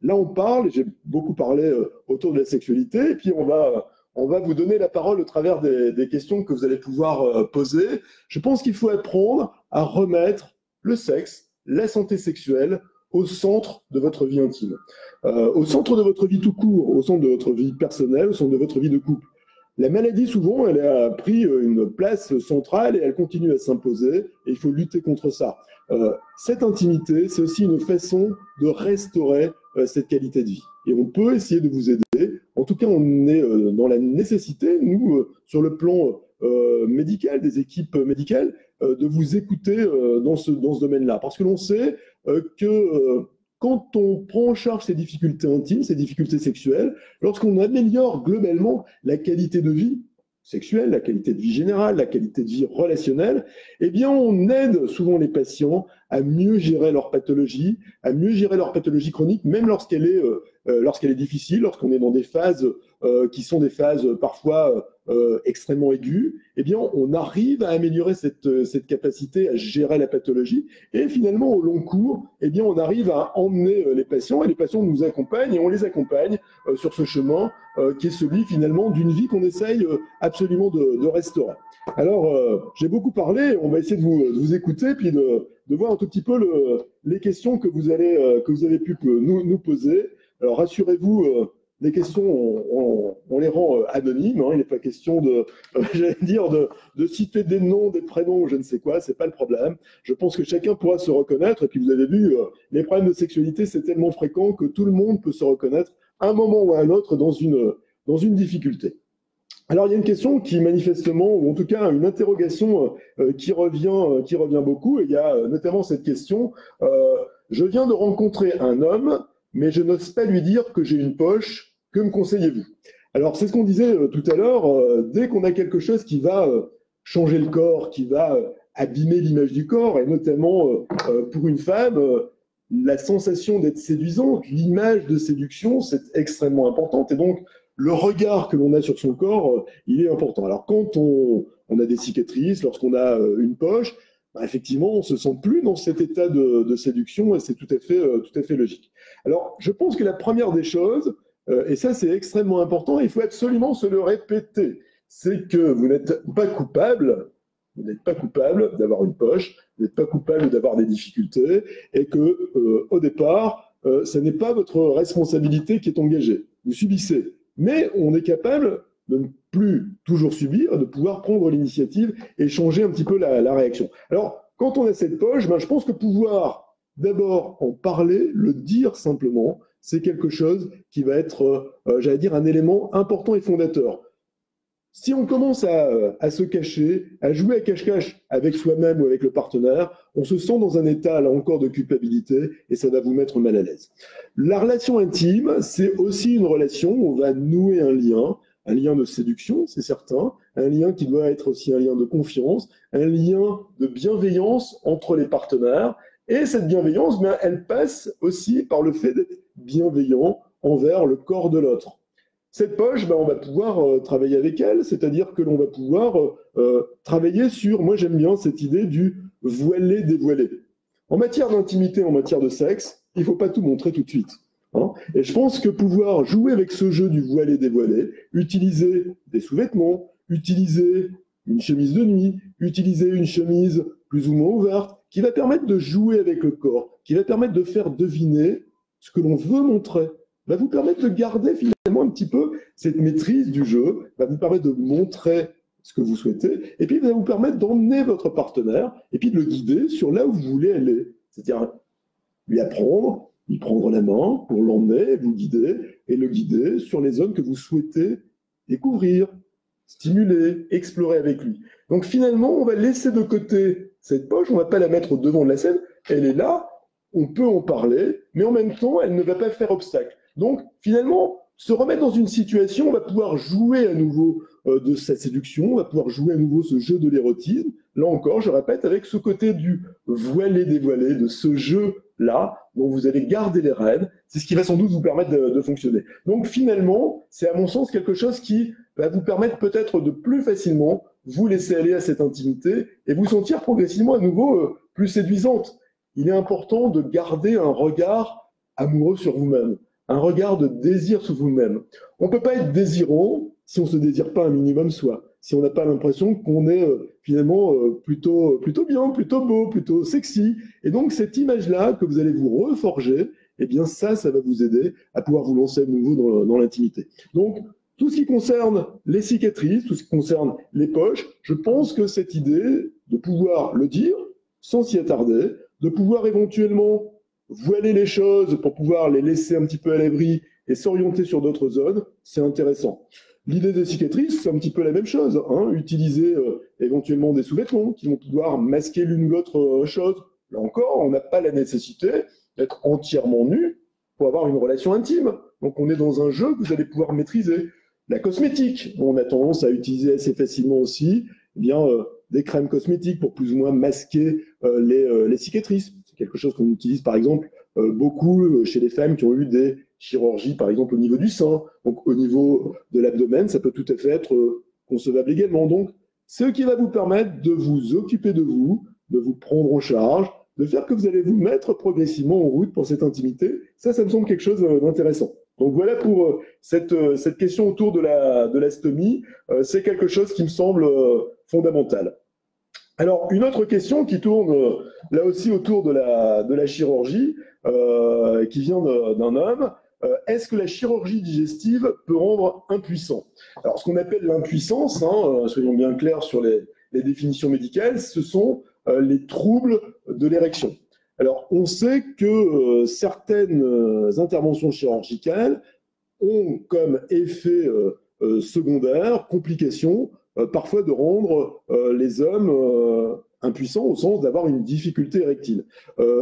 là, on parle, et j'ai beaucoup parlé autour de la sexualité, et puis on va vous donner la parole au travers des questions que vous allez pouvoir poser. Je pense qu'il faut apprendre à remettre le sexe, la santé sexuelle, au centre de votre vie intime, au centre de votre vie tout court, au centre de votre vie personnelle, au centre de votre vie de couple. La maladie, souvent, elle a pris une place centrale et elle continue à s'imposer, et il faut lutter contre ça. Cette intimité, c'est aussi une façon de restaurer cette qualité de vie. Et on peut essayer de vous aider. En tout cas, on est dans la nécessité, nous, sur le plan médical, des équipes médicales, de vous écouter dans ce domaine-là. Parce que l'on sait que quand on prend en charge ces difficultés intimes, ces difficultés sexuelles, lorsqu'on améliore globalement la qualité de vie sexuelle, la qualité de vie générale, la qualité de vie relationnelle, eh bien, on aide souvent les patients à mieux gérer leur pathologie, chronique, même lorsqu'elle est difficile, lorsqu'on est dans des phases qui sont des phases parfois extrêmement aiguës. Eh bien, on arrive à améliorer cette capacité à gérer la pathologie. Et finalement, au long cours, eh bien, on arrive à emmener les patients, et les patients nous accompagnent, et on les accompagne sur ce chemin qui est celui finalement d'une vie qu'on essaye absolument de restaurer. Alors, j'ai beaucoup parlé, on va essayer de vous écouter, puis de voir un tout petit peu les questions que vous avez pu nous poser. Alors, rassurez-vous, les questions, on les rend anonymes. Il n'est pas question de citer des noms, des prénoms, je ne sais quoi, c'est pas le problème. Je pense que chacun pourra se reconnaître. Et puis, vous avez vu, les problèmes de sexualité, c'est tellement fréquent que tout le monde peut se reconnaître à un moment ou à un autre dans une difficulté. Alors, il y a une question qui manifestement, ou en tout cas une interrogation qui revient beaucoup. Et il y a notamment cette question, je viens de rencontrer un homme, mais je n'ose pas lui dire que j'ai une poche, que me conseillez-vous? Alors, c'est ce qu'on disait tout à l'heure, dès qu'on a quelque chose qui va changer le corps, qui va abîmer l'image du corps, et notamment pour une femme, la sensation d'être séduisante, l'image de séduction, c'est extrêmement importante. Et donc, le regard que l'on a sur son corps, il est important. Alors, quand on a des cicatrices, lorsqu'on a une poche, effectivement, on ne se sent plus dans cet état de séduction et c'est tout à fait logique. Alors, je pense que la première des choses, et ça c'est extrêmement important, il faut absolument se le répéter, c'est que vous n'êtes pas coupable. Vous n'êtes pas coupable d'avoir une poche, vous n'êtes pas coupable d'avoir des difficultés, et que au départ, ce n'est pas votre responsabilité qui est engagée. Vous subissez, mais on est capable de ne plus toujours subir, de pouvoir prendre l'initiative et changer un petit peu la réaction. Alors, quand on a cette poche, je pense que pouvoir d'abord en parler, le dire simplement, c'est quelque chose qui va être, j'allais dire, un élément important et fondateur. Si on commence à se cacher, à jouer à cache-cache avec soi-même ou avec le partenaire, on se sent dans un état, là encore, de culpabilité et ça va vous mettre mal à l'aise. La relation intime, c'est aussi une relation où on va nouer un lien de séduction, c'est certain, un lien qui doit être aussi un lien de confiance, un lien de bienveillance entre les partenaires. Et cette bienveillance, elle passe aussi par le fait d'être bienveillant envers le corps de l'autre. Cette poche, on va pouvoir travailler avec elle, c'est-à-dire que l'on va pouvoir travailler sur, moi j'aime bien cette idée du voilé-dévoilé. En matière d'intimité, en matière de sexe, il ne faut pas tout montrer tout de suite. Hein. Et je pense que pouvoir jouer avec ce jeu du voilé-dévoilé, utiliser des sous-vêtements, utiliser une chemise de nuit, utiliser une chemise plus ou moins ouverte, qui va permettre de jouer avec le corps, qui va permettre de faire deviner ce que l'on veut montrer, va vous permettre de garder finalement un petit peu cette maîtrise du jeu, va vous permettre de montrer ce que vous souhaitez, et puis va vous permettre d'emmener votre partenaire, et puis de le guider sur là où vous voulez aller. C'est-à-dire lui apprendre, lui prendre la main pour l'emmener, vous guider, et le guider sur les zones que vous souhaitez découvrir, stimuler, explorer avec lui. Donc finalement, on va laisser de côté cette poche, on ne va pas la mettre au devant de la scène, elle est là, on peut en parler, mais en même temps, elle ne va pas faire obstacle. Donc, finalement, se remettre dans une situation, on va pouvoir jouer à nouveau de sa séduction, on va pouvoir jouer à nouveau ce jeu de l'érotisme. Là encore, je répète, avec ce côté du voilé-dévoilé, de ce jeu-là, dont vous allez garder les rênes, c'est ce qui va sans doute vous permettre de fonctionner. Donc, finalement, c'est à mon sens quelque chose qui va vous permettre peut-être de plus facilement vous laisser aller à cette intimité et vous sentir progressivement à nouveau plus séduisante. Il est important de garder un regard amoureux sur vous-même, un regard de désir sur vous-même. On ne peut pas être désirant si on ne se désire pas un minimum soi, si on n'a pas l'impression qu'on est finalement plutôt bien, plutôt beau, plutôt sexy. Et donc cette image-là que vous allez vous reforger, eh bien ça va vous aider à pouvoir vous lancer à nouveau dans l'intimité. Donc tout ce qui concerne les cicatrices, tout ce qui concerne les poches, je pense que cette idée de pouvoir le dire sans s'y attarder, de pouvoir éventuellement voiler les choses pour pouvoir les laisser un petit peu à l'abri et s'orienter sur d'autres zones, c'est intéressant. L'idée des cicatrices, c'est un petit peu la même chose. Hein. Utiliser éventuellement des sous-vêtements qui vont pouvoir masquer l'une ou l'autre chose. Là encore, on n'a pas la nécessité d'être entièrement nu pour avoir une relation intime. Donc on est dans un jeu que vous allez pouvoir maîtriser. La cosmétique, on a tendance à utiliser assez facilement aussi, eh bien, des crèmes cosmétiques pour plus ou moins masquer les cicatrices. C'est quelque chose qu'on utilise par exemple beaucoup chez les femmes qui ont eu des chirurgies par exemple au niveau du sein. Donc au niveau de l'abdomen, ça peut tout à fait être concevable également. Donc ce qui va vous permettre de vous occuper de vous prendre en charge, de faire que vous allez vous mettre progressivement en route pour cette intimité. Ça me semble quelque chose d'intéressant. Donc voilà pour cette question autour de la stomie. C'est quelque chose qui me semble fondamental. Alors, une autre question qui tourne là aussi autour de la chirurgie, qui vient d'un homme. Est-ce que la chirurgie digestive peut rendre impuissant? Alors, ce qu'on appelle l'impuissance, soyons bien clairs sur les définitions médicales, ce sont les troubles de l'érection. Alors, on sait que certaines interventions chirurgicales ont comme effet secondaire, complication, parfois de rendre les hommes impuissants au sens d'avoir une difficulté érectile.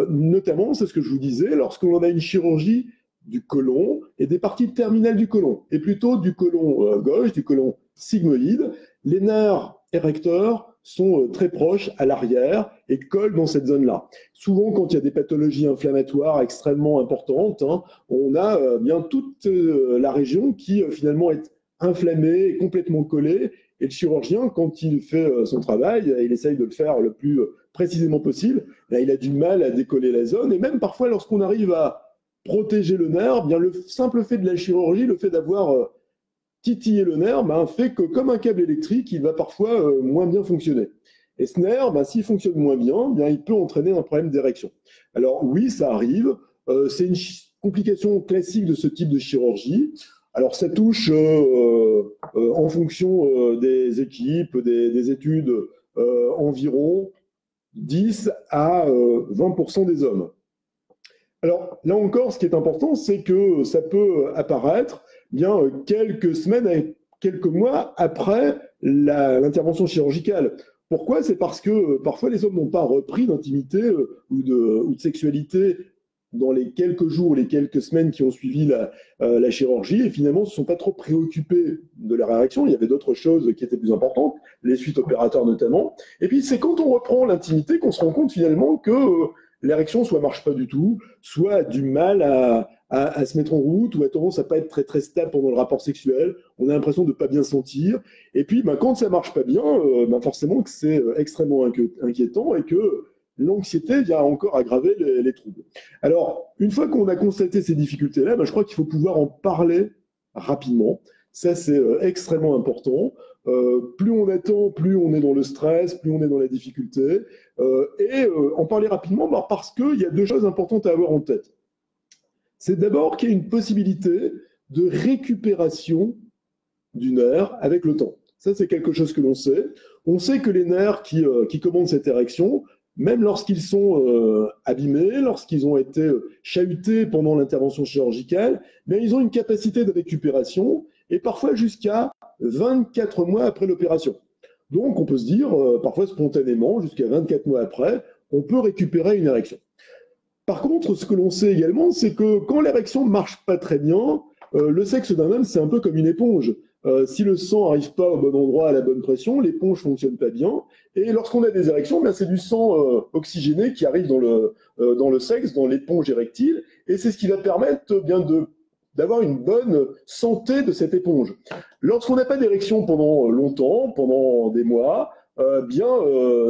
Notamment, c'est ce que je vous disais, lorsque l'on a une chirurgie du côlon et des parties terminales du côlon, et plutôt du côlon gauche, du côlon sigmoïde, les nerfs érecteurs sont très proches à l'arrière et collent dans cette zone-là. Souvent, quand il y a des pathologies inflammatoires extrêmement importantes, on a bien toute la région qui finalement est inflammée et complètement collée. Et le chirurgien, quand il fait son travail, il essaye de le faire le plus précisément possible, là, il a du mal à décoller la zone. Et même parfois, lorsqu'on arrive à protéger le nerf, bien le simple fait de la chirurgie, le fait d'avoir titiller le nerf fait que, comme un câble électrique, il va parfois moins bien fonctionner. Et ce nerf, s'il fonctionne moins bien, il peut entraîner un problème d'érection. Alors oui, ça arrive. C'est une complication classique de ce type de chirurgie. Alors ça touche en fonction des équipes, des études, environ 10 à 20% des hommes. Alors là encore, ce qui est important, c'est que ça peut apparaître quelques semaines, quelques mois après l'intervention chirurgicale. Pourquoi? C'est parce que parfois les hommes n'ont pas repris d'intimité ou de sexualité dans les quelques jours, les quelques semaines qui ont suivi la chirurgie, et finalement ne se sont pas trop préoccupés de leur érection. Il y avait d'autres choses qui étaient plus importantes, les suites opératoires notamment. Et puis c'est quand on reprend l'intimité qu'on se rend compte finalement que l'érection soit marche pas du tout, soit a du mal à se mettre en route, ou a tendance à pas être très très stable pendant le rapport sexuel. On a l'impression de pas bien sentir. Et puis quand ça marche pas bien, forcément que c'est extrêmement inquiétant et que l'anxiété vient encore aggraver les troubles. Alors, une fois qu'on a constaté ces difficultés-là, je crois qu'il faut pouvoir en parler rapidement. Ça, c'est extrêmement important. Plus on attend, plus on est dans le stress, plus on est dans la difficulté. En parler rapidement, parce qu'il y a deux choses importantes à avoir en tête. C'est d'abord qu'il y a une possibilité de récupération du nerf avec le temps. Ça, c'est quelque chose que l'on sait. On sait que les nerfs qui commandent cette érection, même lorsqu'ils sont abîmés, lorsqu'ils ont été chahutés pendant l'intervention chirurgicale, ils ont une capacité de récupération, et parfois jusqu'à 24 mois après l'opération. Donc, on peut se dire, parfois spontanément, jusqu'à 24 mois après, on peut récupérer une érection. Par contre, ce que l'on sait également, c'est que quand l'érection ne marche pas très bien, le sexe d'un homme, c'est un peu comme une éponge. Si le sang n'arrive pas au bon endroit, à la bonne pression, l'éponge ne fonctionne pas bien. Et lorsqu'on a des érections, c'est du sang oxygéné qui arrive dans le sexe, dans l'éponge érectile. Et c'est ce qui va permettre d'avoir une bonne santé de cette éponge. Lorsqu'on n'a pas d'érection pendant longtemps, pendant des mois,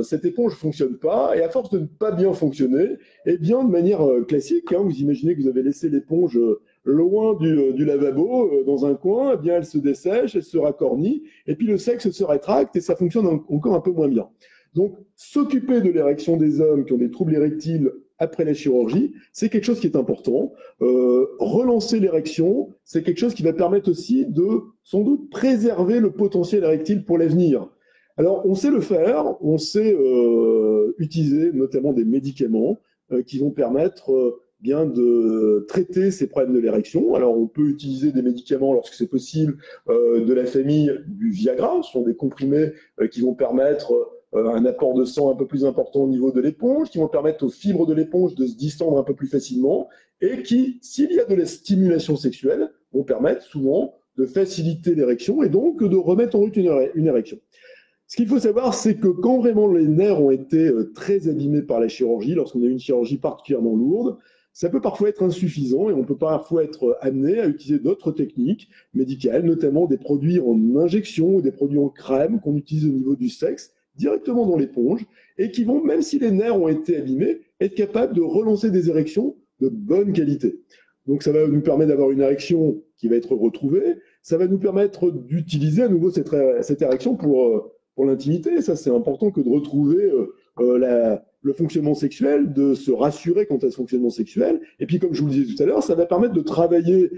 cette éponge ne fonctionne pas, et à force de ne pas bien fonctionner, de manière classique, vous imaginez que vous avez laissé l'éponge loin du lavabo, dans un coin, elle se dessèche, elle se racornit, et puis le sexe se rétracte, et ça fonctionne encore un peu moins bien. Donc, s'occuper de l'érection des hommes qui ont des troubles érectiles après la chirurgie, c'est quelque chose qui est important. Relancer l'érection, c'est quelque chose qui va permettre aussi de, sans doute, préserver le potentiel érectile pour l'avenir. Alors, on sait le faire, on sait utiliser notamment des médicaments qui vont permettre de traiter ces problèmes de l'érection. Alors, on peut utiliser des médicaments lorsque c'est possible de la famille du Viagra. Ce sont des comprimés qui vont permettre un apport de sang un peu plus important au niveau de l'éponge, qui vont permettre aux fibres de l'éponge de se distendre un peu plus facilement et qui, s'il y a de la stimulation sexuelle, vont permettre souvent de faciliter l'érection et donc de remettre en route une érection. Ce qu'il faut savoir, c'est que quand vraiment les nerfs ont été très abîmés par la chirurgie, lorsqu'on a une chirurgie particulièrement lourde, ça peut parfois être insuffisant et on peut parfois être amené à utiliser d'autres techniques médicales, notamment des produits en injection ou des produits en crème qu'on utilise au niveau du sexe, directement dans l'éponge, et qui vont, même si les nerfs ont été abîmés, être capables de relancer des érections de bonne qualité. Donc ça va nous permettre d'avoir une érection qui va être retrouvée, ça va nous permettre d'utiliser à nouveau cette érection pour l'intimité. Ça, c'est important que de retrouver le fonctionnement sexuel, de se rassurer quant à ce fonctionnement sexuel. Et puis, comme je vous le disais tout à l'heure, ça va permettre de travailler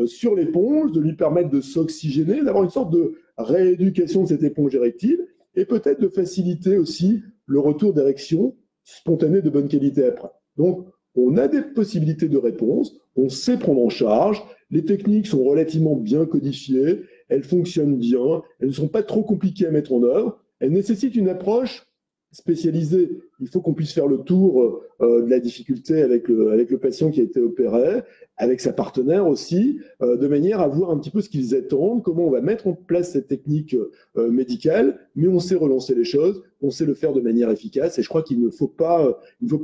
sur l'éponge, de lui permettre de s'oxygéner, d'avoir une sorte de rééducation de cette éponge érectile et peut-être de faciliter aussi le retour d'érection spontanée de bonne qualité après. Donc, on a des possibilités de réponse, on sait prendre en charge, les techniques sont relativement bien codifiées, elles fonctionnent bien, elles ne sont pas trop compliquées à mettre en œuvre, elles nécessitent une approche spécialisée. Il faut qu'on puisse faire le tour de la difficulté avec le patient qui a été opéré, avec sa partenaire aussi, de manière à voir un petit peu ce qu'ils attendent, comment on va mettre en place cette technique médicale, mais on sait relancer les choses, on sait le faire de manière efficace, et je crois qu'il ne faut pas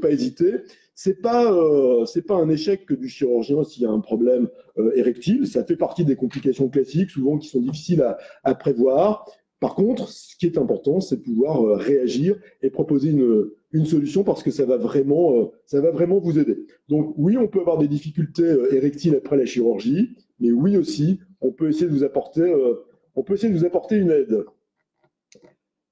hésiter. C'est pas un échec que du chirurgien s'il y a un problème érectile, ça fait partie des complications classiques, souvent qui sont difficiles à prévoir. Par contre, ce qui est important, c'est de pouvoir réagir et proposer une solution parce que ça va vraiment vous aider. Donc oui, on peut avoir des difficultés érectiles après la chirurgie, mais oui aussi, on peut essayer de vous apporter une aide.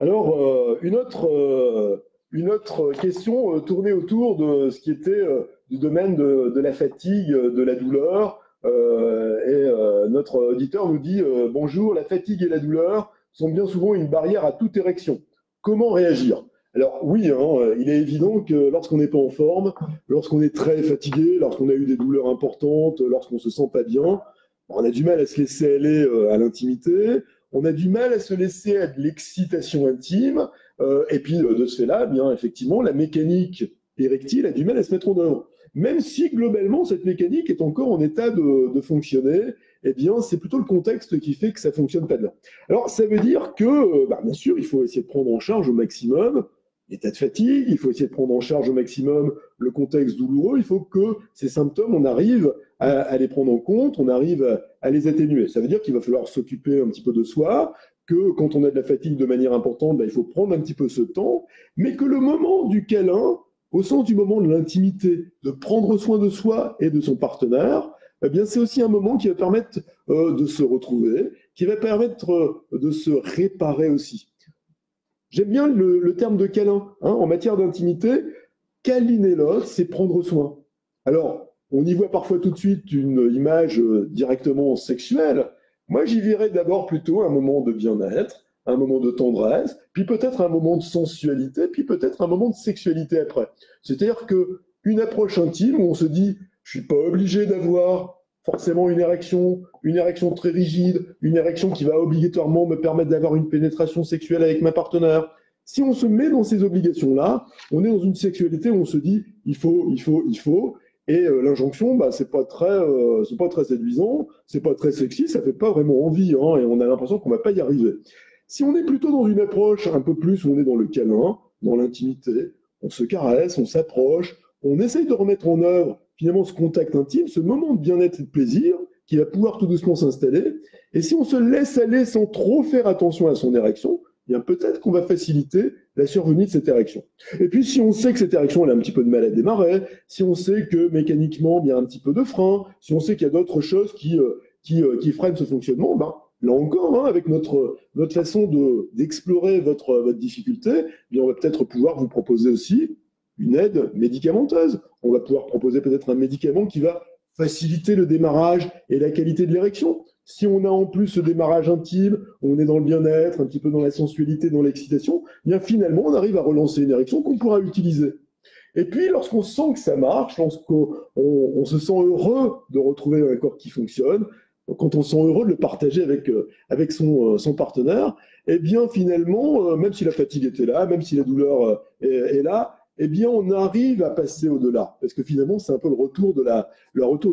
Alors, une autre question tournait autour de ce qui était du domaine de la fatigue, de la douleur. Notre auditeur nous dit bonjour, la fatigue et la douleur sont bien souvent une barrière à toute érection. Comment réagir? Alors oui, il est évident que lorsqu'on n'est pas en forme, lorsqu'on est très fatigué, lorsqu'on a eu des douleurs importantes, lorsqu'on se sent pas bien, on a du mal à se laisser aller à l'intimité, on a du mal à se laisser à de l'excitation intime, et puis de ce fait-là, bien effectivement, la mécanique érectile a du mal à se mettre en œuvre. Même si globalement cette mécanique est encore en état de fonctionner, eh bien c'est plutôt le contexte qui fait que ça fonctionne pas bien. Alors ça veut dire que, bien sûr, il faut essayer de prendre en charge au maximum l'état de fatigue, il faut essayer de prendre en charge au maximum le contexte douloureux, il faut que ces symptômes, on arrive à les prendre en compte, on arrive à les atténuer. Ça veut dire qu'il va falloir s'occuper un petit peu de soi, que quand on a de la fatigue de manière importante, il faut prendre un petit peu ce temps, mais que le moment du câlin, au sens du moment de l'intimité, de prendre soin de soi et de son partenaire, eh bien c'est aussi un moment qui va permettre de se retrouver, qui va permettre de se réparer aussi. J'aime bien le terme de câlin, en matière d'intimité. Câliner l'autre, c'est prendre soin. Alors, on y voit parfois tout de suite une image directement sexuelle. Moi, j'y verrais d'abord plutôt un moment de bien-être, un moment de tendresse, puis peut-être un moment de sensualité, puis peut-être un moment de sexualité après. C'est-à-dire qu'une approche intime où on se dit, je suis pas obligé d'avoir forcément une érection très rigide, une érection qui va obligatoirement me permettre d'avoir une pénétration sexuelle avec ma partenaire. Si on se met dans ces obligations-là, on est dans une sexualité où on se dit il faut, et l'injonction, c'est pas très séduisant, c'est pas très sexy, ça fait pas vraiment envie, et on a l'impression qu'on va pas y arriver. Si on est plutôt dans une approche un peu plus où on est dans le câlin, dans l'intimité, on se caresse, on s'approche, on essaye de remettre en œuvre finalement ce contact intime, ce moment de bien-être et de plaisir qui va pouvoir tout doucement s'installer. Et si on se laisse aller sans trop faire attention à son érection, bien peut-être qu'on va faciliter la survenue de cette érection. Et puis si on sait que cette érection elle a un petit peu de mal à démarrer, si on sait que mécaniquement il y a un petit peu de frein, si on sait qu'il y a d'autres choses qui freinent ce fonctionnement, là encore, avec notre façon d'explorer votre difficulté, bien on va peut-être pouvoir vous proposer aussi une aide médicamenteuse. On va pouvoir proposer peut-être un médicament qui va faciliter le démarrage et la qualité de l'érection. Si on a en plus ce démarrage intime, on est dans le bien-être, un petit peu dans la sensualité, dans l'excitation, bien finalement on arrive à relancer une érection qu'on pourra utiliser. Et puis lorsqu'on sent que ça marche, lorsqu'on se sent heureux de retrouver un corps qui fonctionne, quand on se sent heureux de le partager avec son partenaire, eh bien finalement, même si la fatigue était là, même si la douleur est là, eh bien, on arrive à passer au-delà. Parce que finalement, c'est un peu le retour du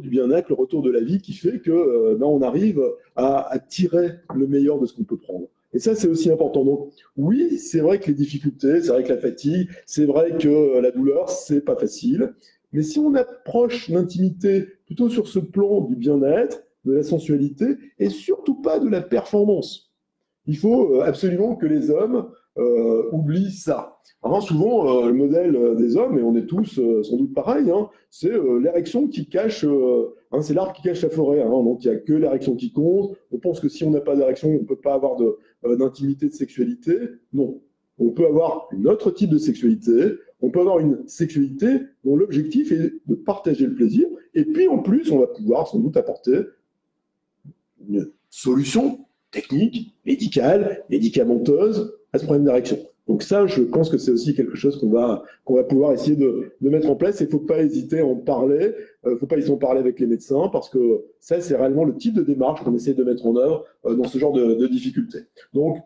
bien-être, le retour de la vie qui fait que on arrive à tirer le meilleur de ce qu'on peut prendre. Et ça, c'est aussi important. Donc, oui, c'est vrai que les difficultés, c'est vrai que la fatigue, c'est vrai que la douleur, c'est pas facile. Mais si on approche l'intimité plutôt sur ce plan du bien-être, de la sensualité, et surtout pas de la performance. Il faut absolument que les hommes oublient ça. Alors, souvent, le modèle des hommes, et on est tous sans doute pareil, c'est l'érection qui cache, c'est l'arbre qui cache la forêt. Donc, il n'y a que l'érection qui compte. On pense que si on n'a pas d'érection, on ne peut pas avoir d'intimité, de sexualité. Non. On peut avoir un autre type de sexualité. On peut avoir une sexualité dont l'objectif est de partager le plaisir. Et puis, en plus, on va pouvoir sans doute apporter une solution technique, médicale, médicamenteuse à ce problème d'érection. Donc ça, je pense que c'est aussi quelque chose qu'on va pouvoir essayer de mettre en place. Il ne faut pas hésiter à en parler. Il ne faut pas hésiter à en parler avec les médecins parce que ça, c'est réellement le type de démarche qu'on essaie de mettre en œuvre dans ce genre de difficultés. Donc,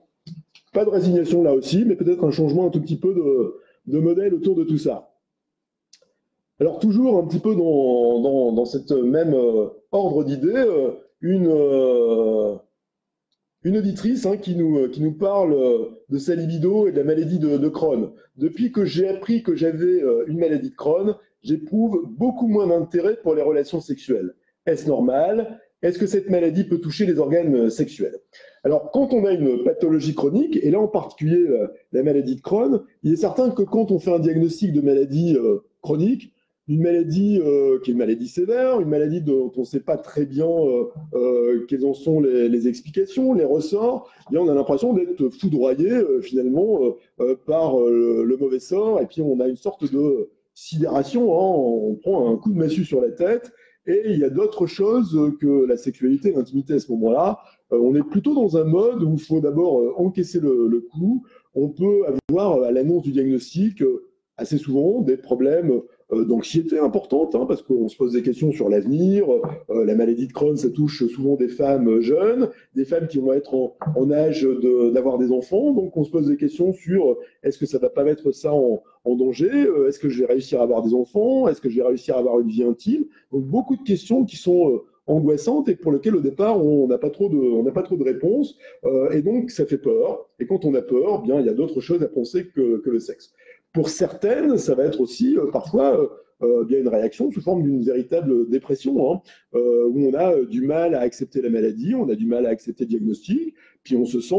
pas de résignation là aussi, mais peut-être un changement un tout petit peu de modèle autour de tout ça. Alors, toujours un petit peu dans cette même ordre d'idées, une auditrice qui nous parle de sa libido et de la maladie de Crohn. Depuis que j'ai appris que j'avais une maladie de Crohn, j'éprouve beaucoup moins d'intérêt pour les relations sexuelles. Est-ce normal? est-ce que cette maladie peut toucher les organes sexuels? Alors, quand on a une pathologie chronique, et là en particulier la maladie de Crohn, il est certain que quand on fait un diagnostic de maladie chronique, une maladie qui est une maladie sévère, une maladie dont on ne sait pas très bien quelles en sont les explications, les ressorts, eh bien on a l'impression d'être foudroyé finalement par le mauvais sort, et puis on a une sorte de sidération, hein, on prend un coup de massue sur la tête, et il y a d'autres choses que la sexualité et l'intimité à ce moment-là. On est plutôt dans un mode où il faut d'abord encaisser le coup. On peut avoir à l'annonce du diagnostic assez souvent des problèmes d'anxiété importante, hein, parce qu'on se pose des questions sur l'avenir. La maladie de Crohn, ça touche souvent des femmes jeunes, des femmes qui vont être en âge d'avoir des enfants. Donc on se pose des questions sur est-ce que ça ne va pas mettre ça en danger? Est-ce que je vais réussir à avoir des enfants? Est-ce que je vais réussir à avoir une vie intime? Donc beaucoup de questions qui sont angoissantes et pour lesquelles au départ on n'a pas trop de réponses. Et donc ça fait peur. Et quand on a peur, bien il y a d'autres choses à penser que le sexe. Pour certaines, ça va être aussi parfois bien une réaction sous forme d'une véritable dépression, hein, où on a du mal à accepter la maladie, on a du mal à accepter le diagnostic, puis on se sent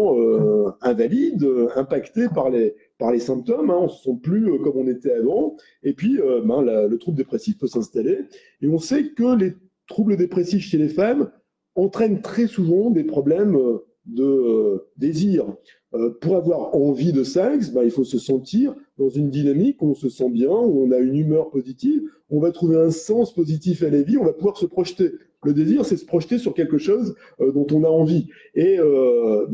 invalide, impacté par les symptômes, hein, on ne se sent plus comme on était avant, et puis le trouble dépressif peut s'installer. Et on sait que les troubles dépressifs chez les femmes entraînent très souvent des problèmes de désir. Pour avoir envie de sexe, il faut se sentir dans une dynamique où on se sent bien, où on a une humeur positive, on va trouver un sens positif à la vie, on va pouvoir se projeter. Le désir, c'est se projeter sur quelque chose dont on a envie. Et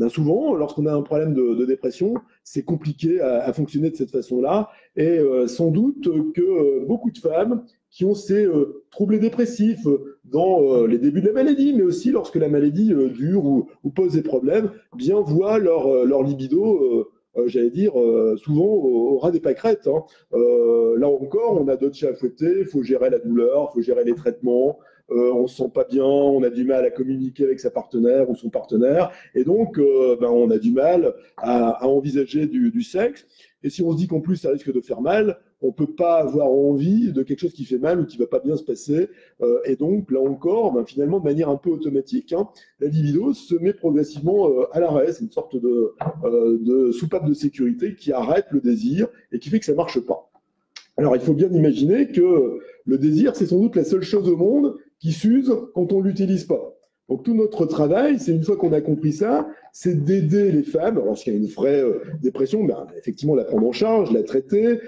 souvent, lorsqu'on a un problème de dépression, c'est compliqué à fonctionner de cette façon-là. Et sans doute que beaucoup de femmes qui ont ces troubles dépressifs dans les débuts de la maladie, mais aussi lorsque la maladie dure ou pose des problèmes, bien voient leur libido, j'allais dire, souvent au ras des pâquerettes, hein. Là encore, on a d'autres chats à fouetter, il faut gérer la douleur, il faut gérer les traitements, on se sent pas bien, on a du mal à communiquer avec sa partenaire ou son partenaire, et donc on a du mal à envisager du sexe. Et si on se dit qu'en plus ça risque de faire mal, on ne peut pas avoir envie de quelque chose qui fait mal ou qui ne va pas bien se passer. Et donc, là encore, finalement, de manière un peu automatique, hein, la libido se met progressivement à l'arrêt. C'est une sorte de soupape de sécurité qui arrête le désir et qui fait que ça ne marche pas. Alors, il faut bien imaginer que le désir, c'est sans doute la seule chose au monde qui s'use quand on ne l'utilise pas. Donc tout notre travail, c'est une fois qu'on a compris ça, c'est d'aider les femmes, lorsqu'il y a une vraie dépression, effectivement la prendre en charge, la traiter,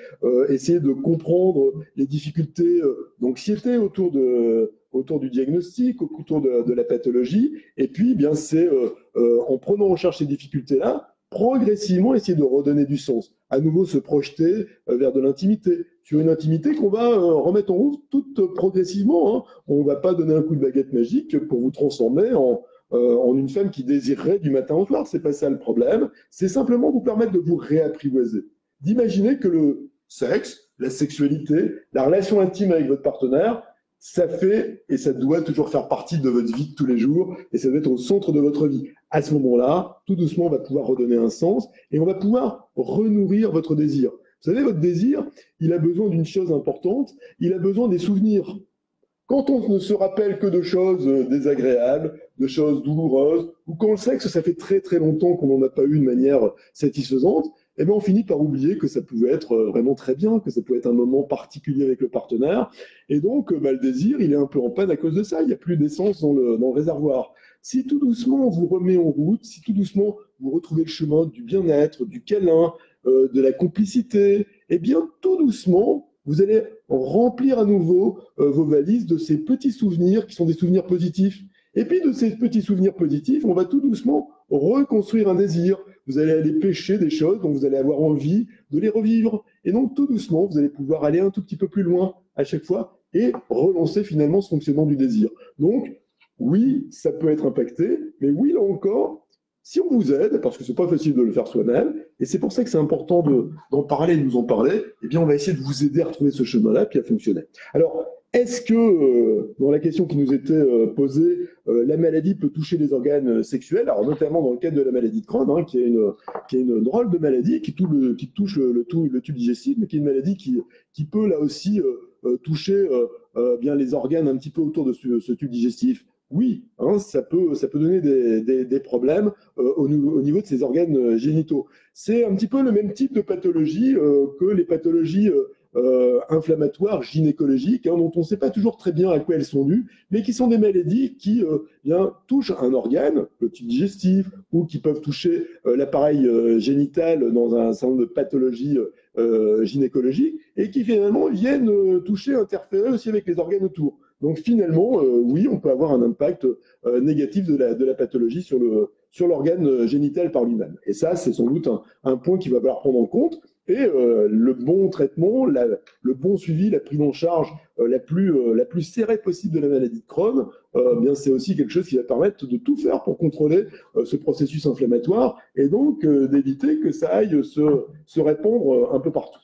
essayer de comprendre les difficultés d'anxiété autour du diagnostic, autour de la pathologie, et puis c'est en prenant en charge ces difficultés-là, progressivement essayer de redonner du sens, à nouveau se projeter vers de l'intimité, sur une intimité qu'on va remettre en route toute progressivement, hein. On ne va pas donner un coup de baguette magique pour vous transformer en une femme qui désirerait du matin au soir. C'est pas ça le problème. C'est simplement vous permettre de vous réapprivoiser, d'imaginer que le sexe, la sexualité, la relation intime avec votre partenaire, ça fait et ça doit toujours faire partie de votre vie de tous les jours et ça doit être au centre de votre vie. À ce moment-là, tout doucement, on va pouvoir redonner un sens et on va pouvoir renourrir votre désir. Vous savez, votre désir, il a besoin d'une chose importante, il a besoin des souvenirs. Quand on ne se rappelle que de choses désagréables, de choses douloureuses, ou quand le sexe, ça fait très très longtemps qu'on n'en a pas eu de manière satisfaisante, on finit par oublier que ça pouvait être vraiment très bien, que ça pouvait être un moment particulier avec le partenaire. Et donc, le désir, il est un peu en panne à cause de ça. Il n'y a plus d'essence dans le réservoir. Si tout doucement on vous remet en route, si tout doucement vous retrouvez le chemin du bien-être, du câlin, de la complicité, tout doucement, vous allez remplir à nouveau vos valises de ces petits souvenirs qui sont des souvenirs positifs. Et puis de ces petits souvenirs positifs, on va tout doucement reconstruire un désir. Vous allez aller pêcher des choses dont vous allez avoir envie de les revivre. Et donc tout doucement, vous allez pouvoir aller un tout petit peu plus loin à chaque fois et relancer finalement ce fonctionnement du désir. Donc oui, ça peut être impacté, mais oui, là encore, si on vous aide, parce que c'est pas facile de le faire soi-même, et c'est pour ça que c'est important d'en parler, de nous en parler, on va essayer de vous aider à retrouver ce chemin-là, puis à fonctionner. Alors, est-ce que, dans la question qui nous était posée, la maladie peut toucher les organes sexuels, alors notamment dans le cadre de la maladie de Crohn, hein, qui est une drôle de maladie, qui touche le tube digestif, mais qui est une maladie qui peut là aussi toucher les organes un petit peu autour de ce tube digestif. oui, hein, ça peut donner des problèmes au niveau de ces organes génitaux. C'est un petit peu le même type de pathologie que les pathologies inflammatoires gynécologiques, hein, dont on ne sait pas toujours très bien à quoi elles sont dues, mais qui sont des maladies qui touchent un organe, le tube digestif, ou qui peuvent toucher l'appareil génital dans un certain nombre de pathologies gynécologiques, et qui finalement viennent toucher, interférer aussi avec les organes autour. Donc finalement, oui, on peut avoir un impact négatif de la pathologie sur l'organe génital par lui-même. Et ça, c'est sans doute un point qu'il va falloir prendre en compte. Et le bon traitement, le bon suivi, la prise en charge la plus serrée possible de la maladie de Crohn, bien c'est aussi quelque chose qui va permettre de tout faire pour contrôler ce processus inflammatoire et donc d'éviter que ça aille se répandre un peu partout.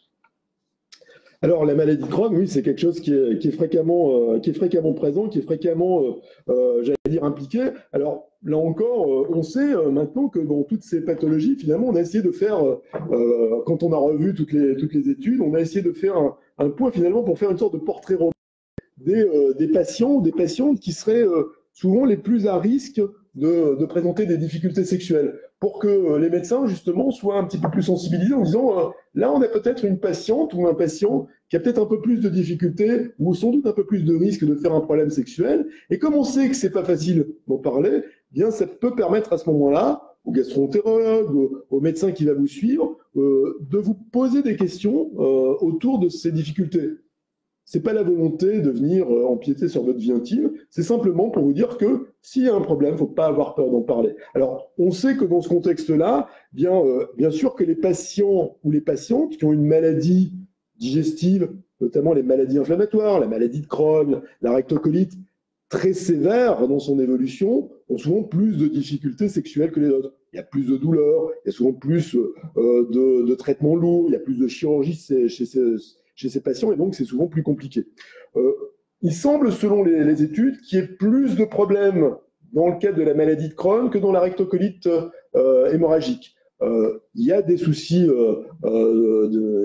Alors, la maladie de Crohn, oui, c'est quelque chose qui est fréquemment présent, qui est fréquemment, j'allais dire, impliqué. Alors, là encore, on sait maintenant que dans toutes ces pathologies, finalement, on a essayé de faire, quand on a revu toutes les études, on a essayé de faire un point, finalement, pour faire une sorte de portrait robot des patients ou des patientes qui seraient souvent les plus à risque de présenter des difficultés sexuelles, pour que les médecins, justement, soient un petit peu plus sensibilisés en disant là, on a peut-être une patiente ou un patient qui a peut-être un peu plus de difficultés ou sans doute un peu plus de risque de faire un problème sexuel. Et comme on sait que c'est pas facile d'en parler, eh bien, ça peut permettre à ce moment-là, au gastro-entérologue, au médecin qui va vous suivre, de vous poser des questions autour de ces difficultés. C'est pas la volonté de venir empiéter sur votre vie intime, c'est simplement pour vous dire que s'il y a un problème, il ne faut pas avoir peur d'en parler. Alors, on sait que dans ce contexte-là, bien sûr que les patients ou les patientes qui ont une maladie digestive, notamment les maladies inflammatoires, la maladie de Crohn, la rectocolite, très sévère dans son évolution, ont souvent plus de difficultés sexuelles que les autres. Il y a plus de douleurs, il y a souvent plus de traitements lourds, il y a plus de chirurgie chez ces patients, et donc c'est souvent plus compliqué. Il semble, selon les études, qu'il y ait plus de problèmes dans le cadre de la maladie de Crohn que dans la rectocolite hémorragique. Il y a des soucis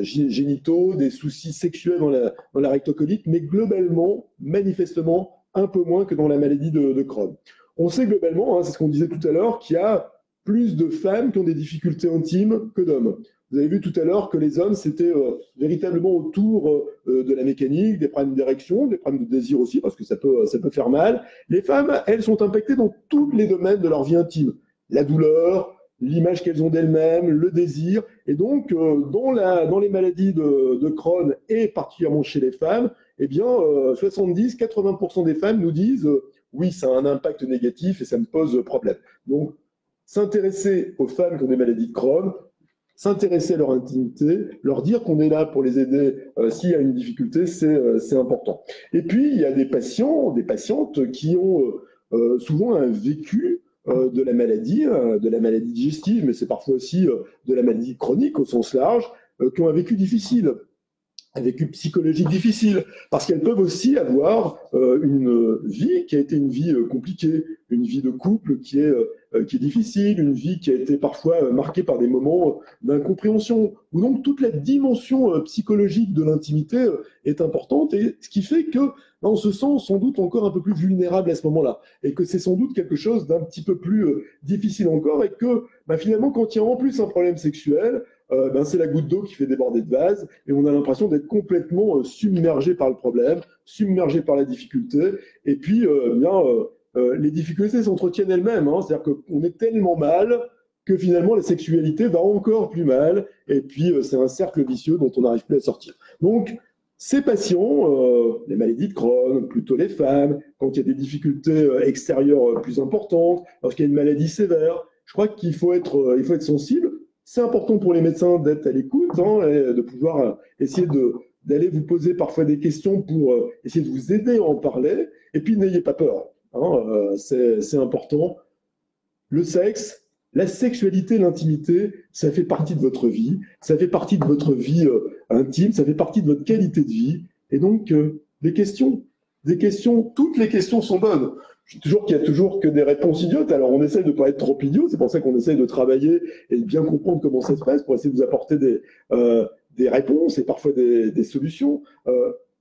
génitaux, des soucis sexuels dans la rectocolite, mais globalement, manifestement, un peu moins que dans la maladie de Crohn. On sait globalement, hein, c'est ce qu'on disait tout à l'heure, qu'il y a plus de femmes qui ont des difficultés intimes que d'hommes. Vous avez vu tout à l'heure que les hommes, c'était véritablement autour de la mécanique, des problèmes d'érection, des problèmes de désir aussi, parce que ça peut faire mal. Les femmes, elles, sont impactées dans tous les domaines de leur vie intime. La douleur, l'image qu'elles ont d'elles-mêmes, le désir. Et donc, dans les maladies de Crohn, et particulièrement chez les femmes, eh bien, 70-80% des femmes nous disent oui, ça a un impact négatif et ça me pose problème. Donc, s'intéresser aux femmes qui ont des maladies de Crohn, s'intéresser à leur intimité, leur dire qu'on est là pour les aider s'il y a une difficulté, c'est important. Et puis, il y a des patients, des patientes qui ont souvent un vécu de la maladie digestive, mais c'est parfois aussi de la maladie chronique au sens large, qui ont un vécu difficile, un vécu psychologique difficile, parce qu'elles peuvent aussi avoir une vie qui a été une vie compliquée, une vie de couple qui est difficile, une vie qui a été parfois marquée par des moments d'incompréhension, où donc toute la dimension psychologique de l'intimité est importante, et ce qui fait que on se sent sans doute encore un peu plus vulnérable à ce moment-là, et que c'est sans doute quelque chose d'un petit peu plus difficile encore, et que finalement, quand il y a en plus un problème sexuel, c'est la goutte d'eau qui fait déborder de vase, et on a l'impression d'être complètement submergé par le problème, submergé par la difficulté, et puis les difficultés s'entretiennent elles-mêmes, hein, c'est-à-dire qu'on est tellement mal que finalement la sexualité va encore plus mal, et puis c'est un cercle vicieux dont on n'arrive plus à sortir. Donc, ces patients, les maladies de Crohn, plutôt les femmes, quand il y a des difficultés extérieures plus importantes, lorsqu'il y a une maladie sévère, je crois qu'il faut être sensible. C'est important pour les médecins d'être à l'écoute, hein, et de pouvoir essayer d'aller vous poser parfois des questions pour essayer de vous aider à en parler. Et puis, n'ayez pas peur. Hein, c'est important. Le sexe, la sexualité, l'intimité, ça fait partie de votre vie. Ça fait partie de votre vie intime. Ça fait partie de votre qualité de vie. Et donc, des questions, toutes les questions sont bonnes. Je dis toujours qu'il y a toujours que des réponses idiotes. Alors, on essaie de ne pas être trop idiot. C'est pour ça qu'on essaie de travailler et de bien comprendre comment ça se passe pour essayer de vous apporter des réponses et parfois des solutions.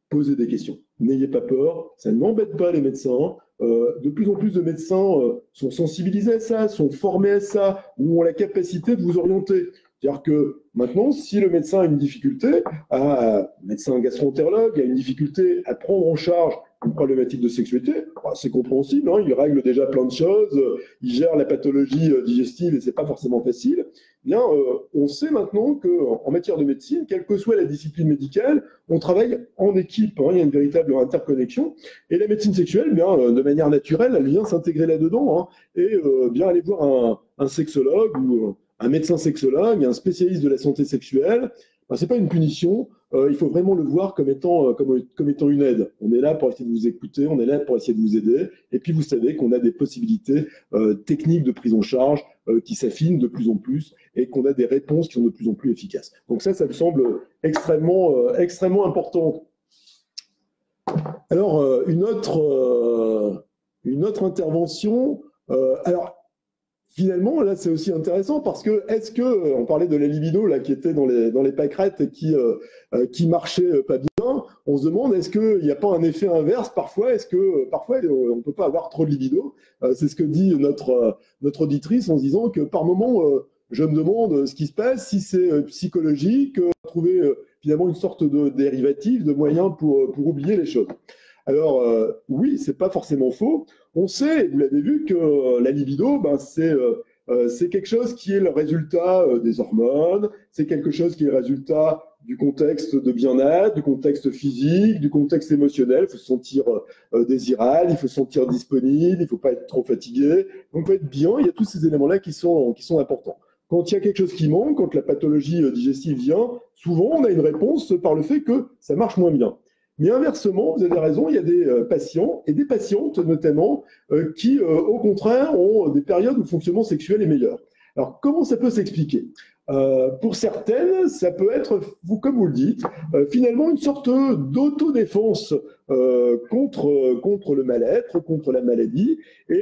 Posez des questions. N'ayez pas peur. Ça n'embête pas les médecins. de plus en plus de médecins sont sensibilisés à ça, sont formés à ça, ou ont la capacité de vous orienter. C'est-à-dire que maintenant, si le médecin a une difficulté, le médecin gastro-entérologue a une difficulté à prendre en charge une problématique de sexualité, c'est compréhensible, hein, il règle déjà plein de choses, il gère la pathologie digestive et c'est pas forcément facile. Bien, on sait maintenant qu'en matière de médecine, quelle que soit la discipline médicale, on travaille en équipe, hein, il y a une véritable interconnexion. Et la médecine sexuelle, bien, de manière naturelle, elle vient s'intégrer là-dedans, hein, et bien aller voir un sexologue ou un médecin sexologue, un spécialiste de la santé sexuelle. Ben, c'est pas une punition, il faut vraiment le voir comme étant une aide. On est là pour essayer de vous écouter, on est là pour essayer de vous aider, et puis vous savez qu'on a des possibilités techniques de prise en charge qui s'affinent de plus en plus, et qu'on a des réponses qui sont de plus en plus efficaces. Donc ça me semble extrêmement important. Alors, une autre intervention, alors, finalement, là, c'est aussi intéressant parce que on parlait de la libido là qui était dans les pâquerettes et qui marchait pas bien. On se demande est-ce qu'il n'y a pas un effet inverse parfois. Est-ce que parfois on peut pas avoir trop de libido. C'est ce que dit notre auditrice en se disant que par moment, je me demande ce qui se passe, si c'est psychologique, trouver finalement une sorte de dérivatif, de moyen pour oublier les choses. Alors, oui, c'est pas forcément faux. On sait, vous l'avez vu, que la libido, c'est quelque chose qui est le résultat des hormones, c'est quelque chose qui est le résultat du contexte de bien-être, du contexte physique, du contexte émotionnel. Il faut se sentir désirable, il faut se sentir disponible, il ne faut pas être trop fatigué. Donc, il faut être bien. Il y a tous ces éléments-là qui sont importants. Quand il y a quelque chose qui manque, quand la pathologie digestive vient, souvent, on a une réponse par le fait que ça marche moins bien. Mais inversement, vous avez raison, il y a des patients et des patientes notamment qui, au contraire, ont des périodes où le fonctionnement sexuel est meilleur. Alors, comment ça peut s'expliquer ? Pour certaines, ça peut être, comme vous le dites, finalement une sorte d'autodéfense contre le mal-être, contre la maladie. Et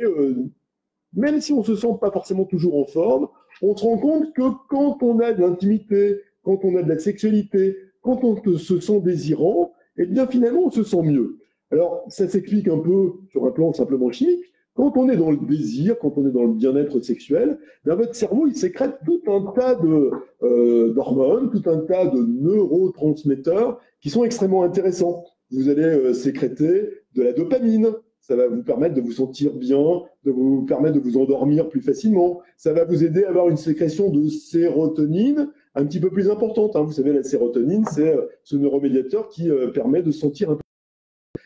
même si on ne se sent pas forcément toujours en forme, on se rend compte que quand on a de l'intimité, quand on a de la sexualité, quand on se sent désirant, et bien finalement, on se sent mieux. Alors, ça s'explique un peu sur un plan simplement chimique. Quand on est dans le désir, quand on est dans le bien-être sexuel, bien votre cerveau, il sécrète tout un tas d'hormones, tout un tas de neurotransmetteurs qui sont extrêmement intéressants. Vous allez sécréter de la dopamine. Ça va vous permettre de vous sentir bien, de vous permettre de vous endormir plus facilement. Ça va vous aider à avoir une sécrétion de sérotonine un petit peu plus importante. Hein. Vous savez, la sérotonine, c'est ce neuromédiateur qui permet de sentir un peu.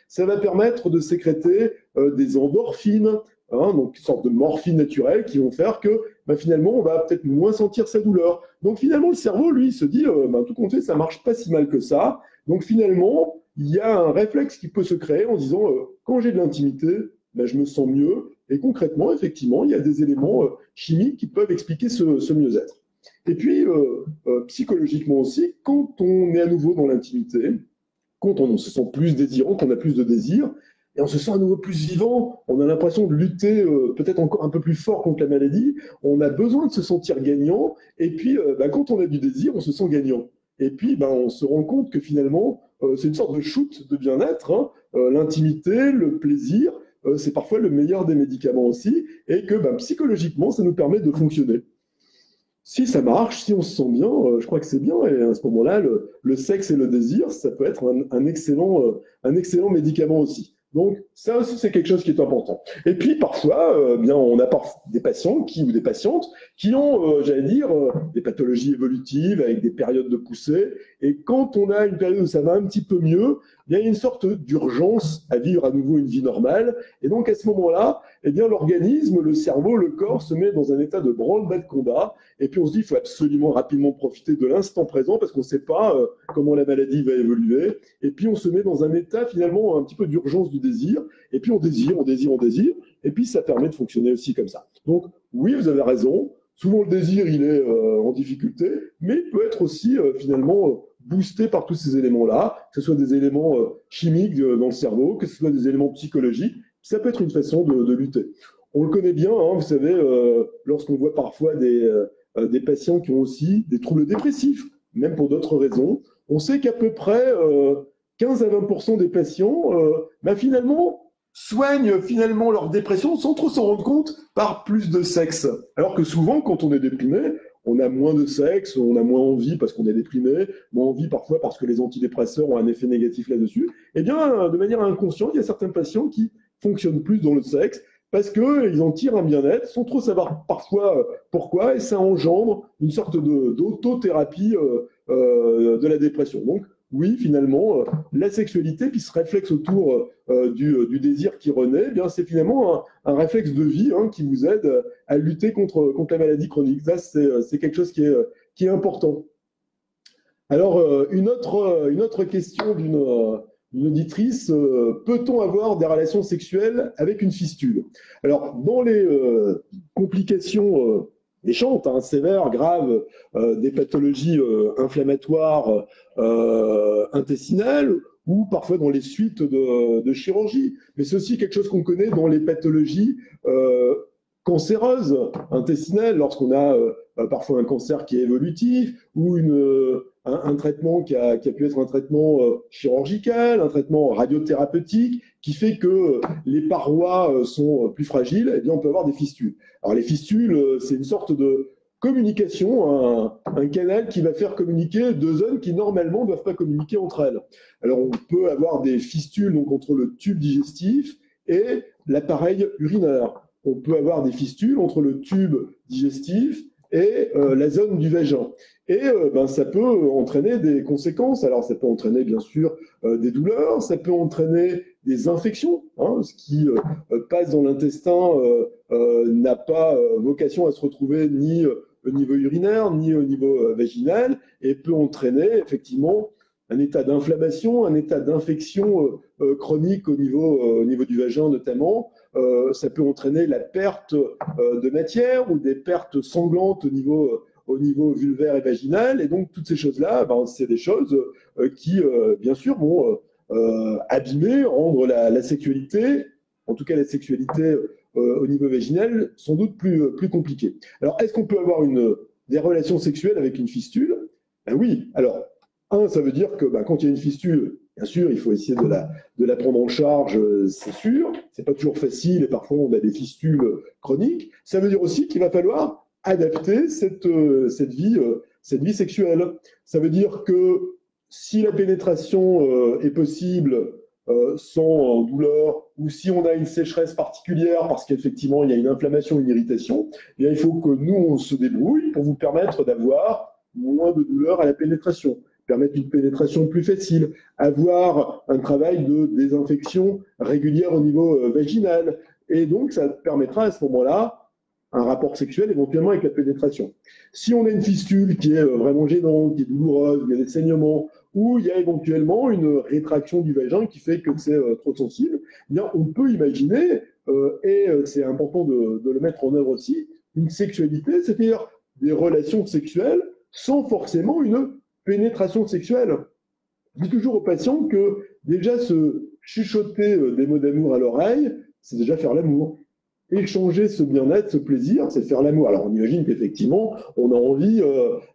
Ça va permettre de sécréter des endorphines, hein, donc une sorte de morphine naturelle qui vont faire que finalement, on va peut-être moins sentir sa douleur. Donc finalement, le cerveau, lui, se dit, tout compte fait, ça marche pas si mal que ça. Donc finalement, il y a un réflexe qui peut se créer en disant, quand j'ai de l'intimité, je me sens mieux. Et concrètement, effectivement, il y a des éléments chimiques qui peuvent expliquer ce mieux-être. Et puis, psychologiquement aussi, quand on est à nouveau dans l'intimité, quand on se sent plus désirant, qu'on a plus de désir, et on se sent à nouveau plus vivant, on a l'impression de lutter peut-être encore un peu plus fort contre la maladie, on a besoin de se sentir gagnant, et puis quand on a du désir, on se sent gagnant. Et puis, on se rend compte que finalement, c'est une sorte de shoot de bien-être, hein. L'intimité, le plaisir, c'est parfois le meilleur des médicaments aussi, et que psychologiquement, ça nous permet de fonctionner. Si ça marche, si on se sent bien, je crois que c'est bien. Et à ce moment-là, le sexe et le désir, ça peut être un excellent médicament aussi. Donc, ça aussi, c'est quelque chose qui est important. Et puis, parfois, on a des patients ou des patientes qui ont, des pathologies évolutives avec des périodes de poussée. Et quand on a une période où ça va un petit peu mieux, il y a une sorte d'urgence à vivre à nouveau une vie normale. Et donc, à ce moment-là, l'organisme, le cerveau, le corps se met dans un état de branle-bas de combat. Et puis, on se dit, il faut absolument rapidement profiter de l'instant présent parce qu'on ne sait pas comment la maladie va évoluer. Et puis, on se met dans un état, finalement, un petit peu d'urgence du désir. Et puis, on désire. Et puis, ça permet de fonctionner aussi comme ça. Donc, oui, vous avez raison. Souvent, le désir, il est en difficulté, mais il peut être aussi, finalement, boosté par tous ces éléments-là, que ce soit des éléments chimiques dans le cerveau, que ce soit des éléments psychologiques. Ça peut être une façon de lutter. On le connaît bien, hein, vous savez, lorsqu'on voit parfois des patients qui ont aussi des troubles dépressifs, même pour d'autres raisons, on sait qu'à peu près 15 à 20% des patients, finalement, soignent finalement leur dépression sans trop s'en rendre compte par plus de sexe. Alors que souvent, quand on est déprimé, on a moins de sexe, on a moins envie parce qu'on est déprimé, moins envie parfois parce que les antidépresseurs ont un effet négatif là-dessus. Eh bien, de manière inconsciente, il y a certains patients qui fonctionnent plus dans le sexe parce qu'ils en tirent un bien-être sans trop savoir parfois pourquoi, et ça engendre une sorte d'autothérapie de la dépression. Donc, oui, finalement, la sexualité qui se réflexe autour du désir qui renaît, eh bien, c'est finalement un réflexe de vie qui vous aide à lutter contre la maladie chronique. Ça, c'est quelque chose qui est important. Alors, une autre question d'une auditrice, peut-on avoir des relations sexuelles avec une fistule? Alors, dans les complications méchantes, sévères, graves, des pathologies inflammatoires intestinales, ou parfois dans les suites de chirurgie. Mais c'est aussi quelque chose qu'on connaît dans les pathologies cancéreuses intestinales, lorsqu'on a parfois un cancer qui est évolutif, ou un traitement qui a pu être un traitement chirurgical, un traitement radiothérapeutique, qui fait que les parois sont plus fragiles, eh bien on peut avoir des fistules. Alors les fistules, c'est une sorte de communication, un canal qui va faire communiquer deux zones qui normalement ne doivent pas communiquer entre elles. Alors on peut avoir des fistules donc, entre le tube digestif et l'appareil urinaire. On peut avoir des fistules entre le tube digestif et la zone du vagin. Et ça peut entraîner des conséquences. Alors ça peut entraîner bien sûr des douleurs, ça peut entraîner des infections. Ce qui passe dans l'intestin n'a pas vocation à se retrouver ni au niveau urinaire, ni au niveau vaginal, et peut entraîner effectivement un état d'inflammation, un état d'infection chronique au niveau du vagin notamment. Ça peut entraîner la perte de matière ou des pertes sanglantes au niveau vulvaire et vaginal. Et donc, toutes ces choses-là, c'est des choses qui, bien sûr, vont abîmer, rendre la sexualité, en tout cas la sexualité au niveau vaginal, sans doute plus compliquée. Alors, est-ce qu'on peut avoir des relations sexuelles avec une fistule? Ben oui. Alors, ça veut dire que quand il y a une fistule, bien sûr, il faut essayer de la prendre en charge, c'est sûr. C'est pas toujours facile et parfois on a des fistules chroniques. Ça veut dire aussi qu'il va falloir adapter cette vie sexuelle. Ça veut dire que si la pénétration est possible sans douleur, ou si on a une sécheresse particulière parce qu'effectivement il y a une inflammation, une irritation, eh bien, il faut que nous on se débrouille pour vous permettre d'avoir moins de douleur à la pénétration, permettre une pénétration plus facile, avoir un travail de désinfection régulière au niveau vaginal. Et donc, ça permettra à ce moment-là un rapport sexuel éventuellement avec la pénétration. Si on a une fistule qui est vraiment gênante, qui est douloureuse, il y a des saignements, ou il y a éventuellement une rétraction du vagin qui fait que c'est trop sensible, eh bien, on peut imaginer, et c'est important de le mettre en œuvre aussi, une sexualité, c'est-à-dire des relations sexuelles sans forcément une pénétration sexuelle. Je dis toujours aux patients que déjà se chuchoter des mots d'amour à l'oreille, c'est déjà faire l'amour. Échanger ce bien-être, ce plaisir, c'est faire l'amour. Alors on imagine qu'effectivement, on a envie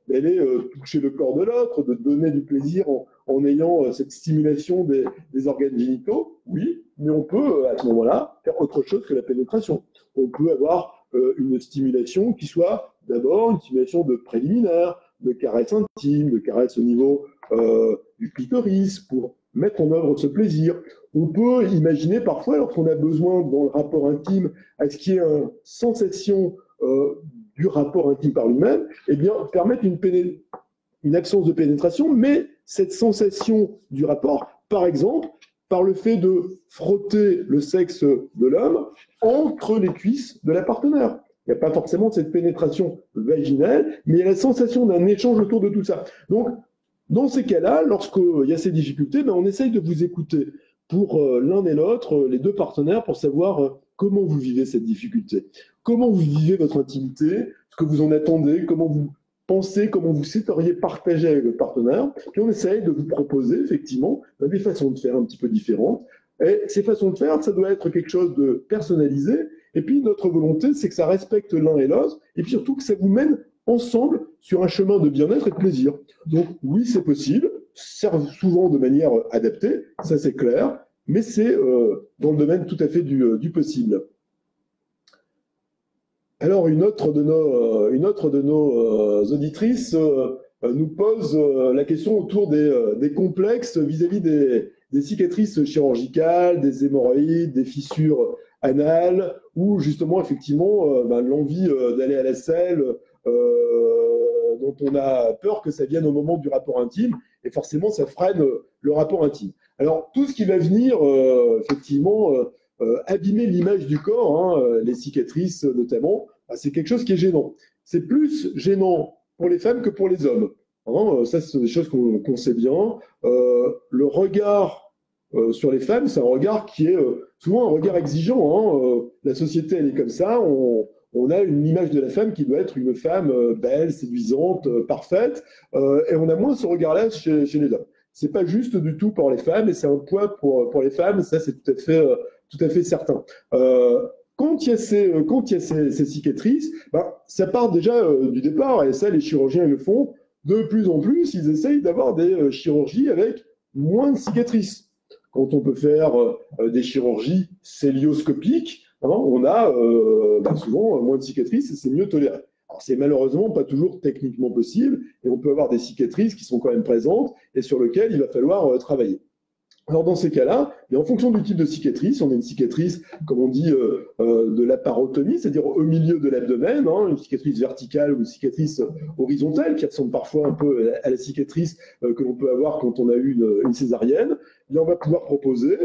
d'aller toucher le corps de l'autre, de donner du plaisir en ayant cette stimulation des organes génitaux, oui, mais on peut à ce moment-là faire autre chose que la pénétration. On peut avoir une stimulation qui soit d'abord une stimulation de préliminaire, de caresses intimes, de caresses au niveau du clitoris pour mettre en œuvre ce plaisir. On peut imaginer parfois, lorsqu'on a besoin dans le rapport intime, à ce qu'il y ait une sensation du rapport intime par lui-même, eh bien, permettre une absence de pénétration, mais cette sensation du rapport, par exemple, par le fait de frotter le sexe de l'homme entre les cuisses de la partenaire. Il n'y a pas forcément cette pénétration vaginale, mais il y a la sensation d'un échange autour de tout ça. Donc, dans ces cas-là, lorsqu'il y a ces difficultés, on essaye de vous écouter pour l'un et l'autre, les deux partenaires, pour savoir comment vous vivez cette difficulté, comment vous vivez votre intimité, ce que vous en attendez, comment vous pensez, comment vous souhaiteriez partager avec votre partenaire. Puis on essaye de vous proposer effectivement des façons de faire un petit peu différentes. Et ces façons de faire, ça doit être quelque chose de personnalisé. Et puis notre volonté, c'est que ça respecte l'un et l'autre, et puis surtout que ça vous mène ensemble sur un chemin de bien-être et de plaisir. Donc oui, c'est possible, souvent de manière adaptée, ça c'est clair, mais c'est dans le domaine tout à fait du possible. Alors, une autre de nos auditrices nous pose la question autour des complexes vis-à-vis des cicatrices chirurgicales, des hémorroïdes, des fissures anales, ou justement, effectivement, l'envie d'aller à la selle, dont on a peur que ça vienne au moment du rapport intime, et forcément, ça freine le rapport intime. Alors, tout ce qui va venir, effectivement, abîmer l'image du corps, hein, les cicatrices notamment, c'est quelque chose qui est gênant. C'est plus gênant pour les femmes que pour les hommes. Hein, ça, c'est des choses qu'on sait bien. Le regard sur les femmes, c'est un regard qui est souvent un regard exigeant. Hein. La société, elle est comme ça. On a une image de la femme qui doit être une femme belle, séduisante, parfaite. Et on a moins ce regard-là chez les hommes. C'est pas juste du tout pour les femmes, et c'est un poids pour les femmes. Ça, c'est tout à fait certain. Quand il y a ces cicatrices, ça part déjà du départ, et ça, les chirurgiens le font. De plus en plus, ils essayent d'avoir des chirurgies avec moins de cicatrices. Quand on peut faire des chirurgies célioscopiques, hein, on a souvent moins de cicatrices et c'est mieux toléré. Alors, c'est malheureusement pas toujours techniquement possible, et on peut avoir des cicatrices qui sont quand même présentes et sur lesquelles il va falloir travailler. Alors dans ces cas-là, et en fonction du type de cicatrice, on a une cicatrice, comme on dit, de la parotomie, c'est-à-dire au milieu de l'abdomen, hein, une cicatrice verticale ou une cicatrice horizontale, qui ressemble parfois un peu à la cicatrice que l'on peut avoir quand on a eu une césarienne. Et on va pouvoir proposer,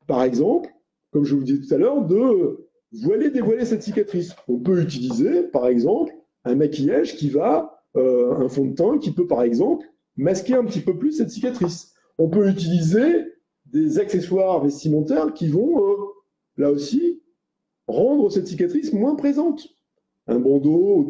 par exemple, comme je vous le disais tout à l'heure, de dévoiler cette cicatrice. On peut utiliser, par exemple, un maquillage un fond de teint qui peut, par exemple, masquer un petit peu plus cette cicatrice. On peut utiliser des accessoires vestimentaires qui vont, là aussi, rendre cette cicatrice moins présente. Un bandeau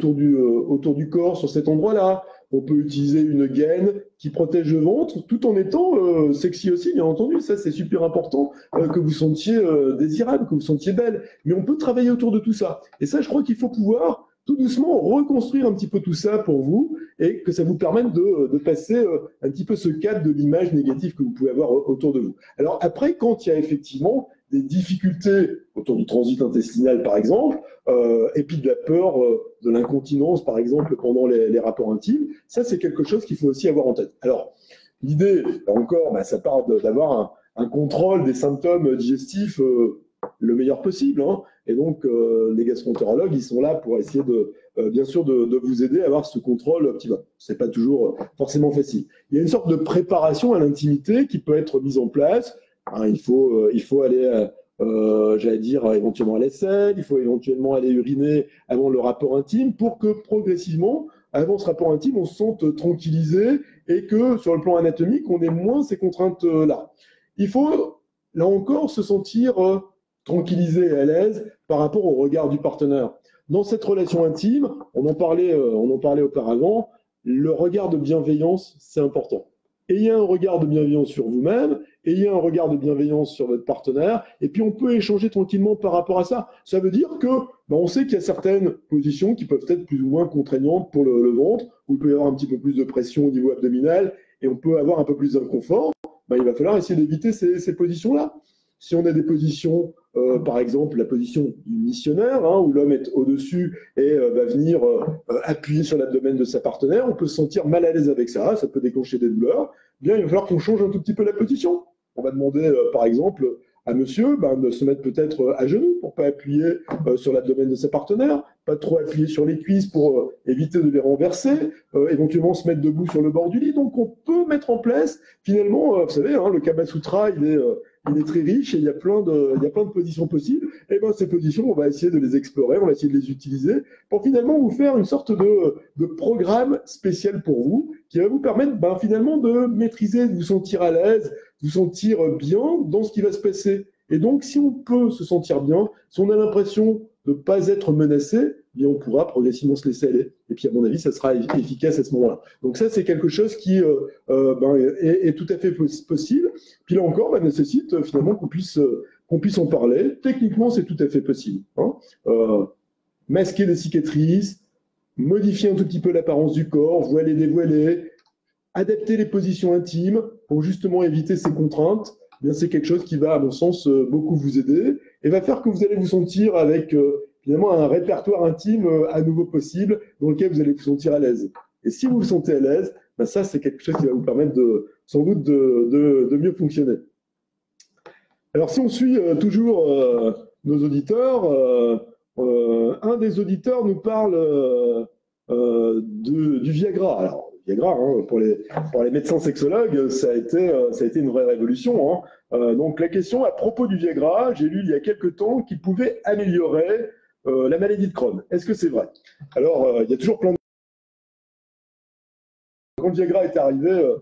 autour du corps sur cet endroit-là. On peut utiliser une gaine qui protège le ventre, tout en étant sexy aussi, bien entendu. Ça, c'est super important, que vous sentiez désirable, que vous sentiez belle. Mais on peut travailler autour de tout ça. Et ça, je crois qu'il faut pouvoir tout doucement reconstruire un petit peu tout ça pour vous, et que ça vous permette de passer un petit peu ce cadre de l'image négative que vous pouvez avoir autour de vous. Alors après, quand il y a effectivement des difficultés autour du transit intestinal, par exemple, et puis de la peur de l'incontinence, par exemple, pendant les rapports intimes, ça, c'est quelque chose qu'il faut aussi avoir en tête. Alors, l'idée, là encore, ça part d'avoir un contrôle des symptômes digestifs le meilleur possible, hein. Et donc, les gastroentérologues, ils sont là pour essayer bien sûr, de vous aider à avoir ce contrôle optimal. C'est pas toujours forcément facile. Il y a une sorte de préparation à l'intimité qui peut être mise en place. Hein, il faut aller, j'allais dire, éventuellement à la selle, il faut éventuellement aller uriner avant le rapport intime pour que progressivement, avant ce rapport intime, on se sente tranquillisé et que sur le plan anatomique, on ait moins ces contraintes-là. Il faut, là encore, se sentir tranquillisé et à l'aise par rapport au regard du partenaire. Dans cette relation intime, on en parlait auparavant, le regard de bienveillance, c'est important. Ayez un regard de bienveillance sur vous-même, ayez un regard de bienveillance sur votre partenaire, et puis on peut échanger tranquillement par rapport à ça. Ça veut dire que, on sait qu'il y a certaines positions qui peuvent être plus ou moins contraignantes pour le ventre, où il peut y avoir un petit peu plus de pression au niveau abdominal, et on peut avoir un peu plus d'inconfort. Il va falloir essayer d'éviter ces positions-là. Si on a des positions, par exemple la position du missionnaire, hein, où l'homme est au-dessus et va venir appuyer sur l'abdomen de sa partenaire, on peut se sentir mal à l'aise avec ça, ça peut déclencher des douleurs. Bien, il va falloir qu'on change un tout petit peu la position. On va demander, par exemple, à monsieur de se mettre peut-être à genoux pour pas appuyer sur l'abdomen de sa partenaire, pas trop appuyer sur les cuisses pour éviter de les renverser, éventuellement se mettre debout sur le bord du lit. Donc on peut mettre en place, finalement, vous savez, hein, le Kama Sutra, il est très riche et il y a plein de positions possibles. Et ces positions, on va essayer de les explorer, on va essayer de les utiliser pour finalement vous faire une sorte de programme spécial pour vous qui va vous permettre finalement de maîtriser, de vous sentir à l'aise, de vous sentir bien dans ce qui va se passer. Et donc, si on peut se sentir bien, si on a l'impression de ne pas être menacé, bien on pourra progressivement se laisser aller. Et puis, à mon avis, ça sera efficace à ce moment-là. Donc ça, c'est quelque chose qui est tout à fait possible. Puis là encore, nécessite finalement qu'on puisse en parler. Techniquement, c'est tout à fait possible. Hein. Masquer les cicatrices, modifier un tout petit peu l'apparence du corps, voiler, dévoiler, adapter les positions intimes pour justement éviter ces contraintes. eh bien c'est quelque chose qui va, à mon sens, beaucoup vous aider et va faire que vous allez vous sentir avec finalement un répertoire intime à nouveau possible dans lequel vous allez vous sentir à l'aise. Et si vous vous sentez à l'aise, ben ça, c'est quelque chose qui va vous permettre sans doute de mieux fonctionner. Alors, si on suit toujours nos auditeurs, un des auditeurs nous parle du Viagra. Alors, Viagra, hein, pour les médecins sexologues, ça a été une vraie révolution. Hein. Donc, la question à propos du Viagra, j'ai lu il y a quelque temps qu'il pouvait améliorer la maladie de Crohn. Est-ce que c'est vrai? Alors, il y a toujours plein de... Quand le Viagra est arrivé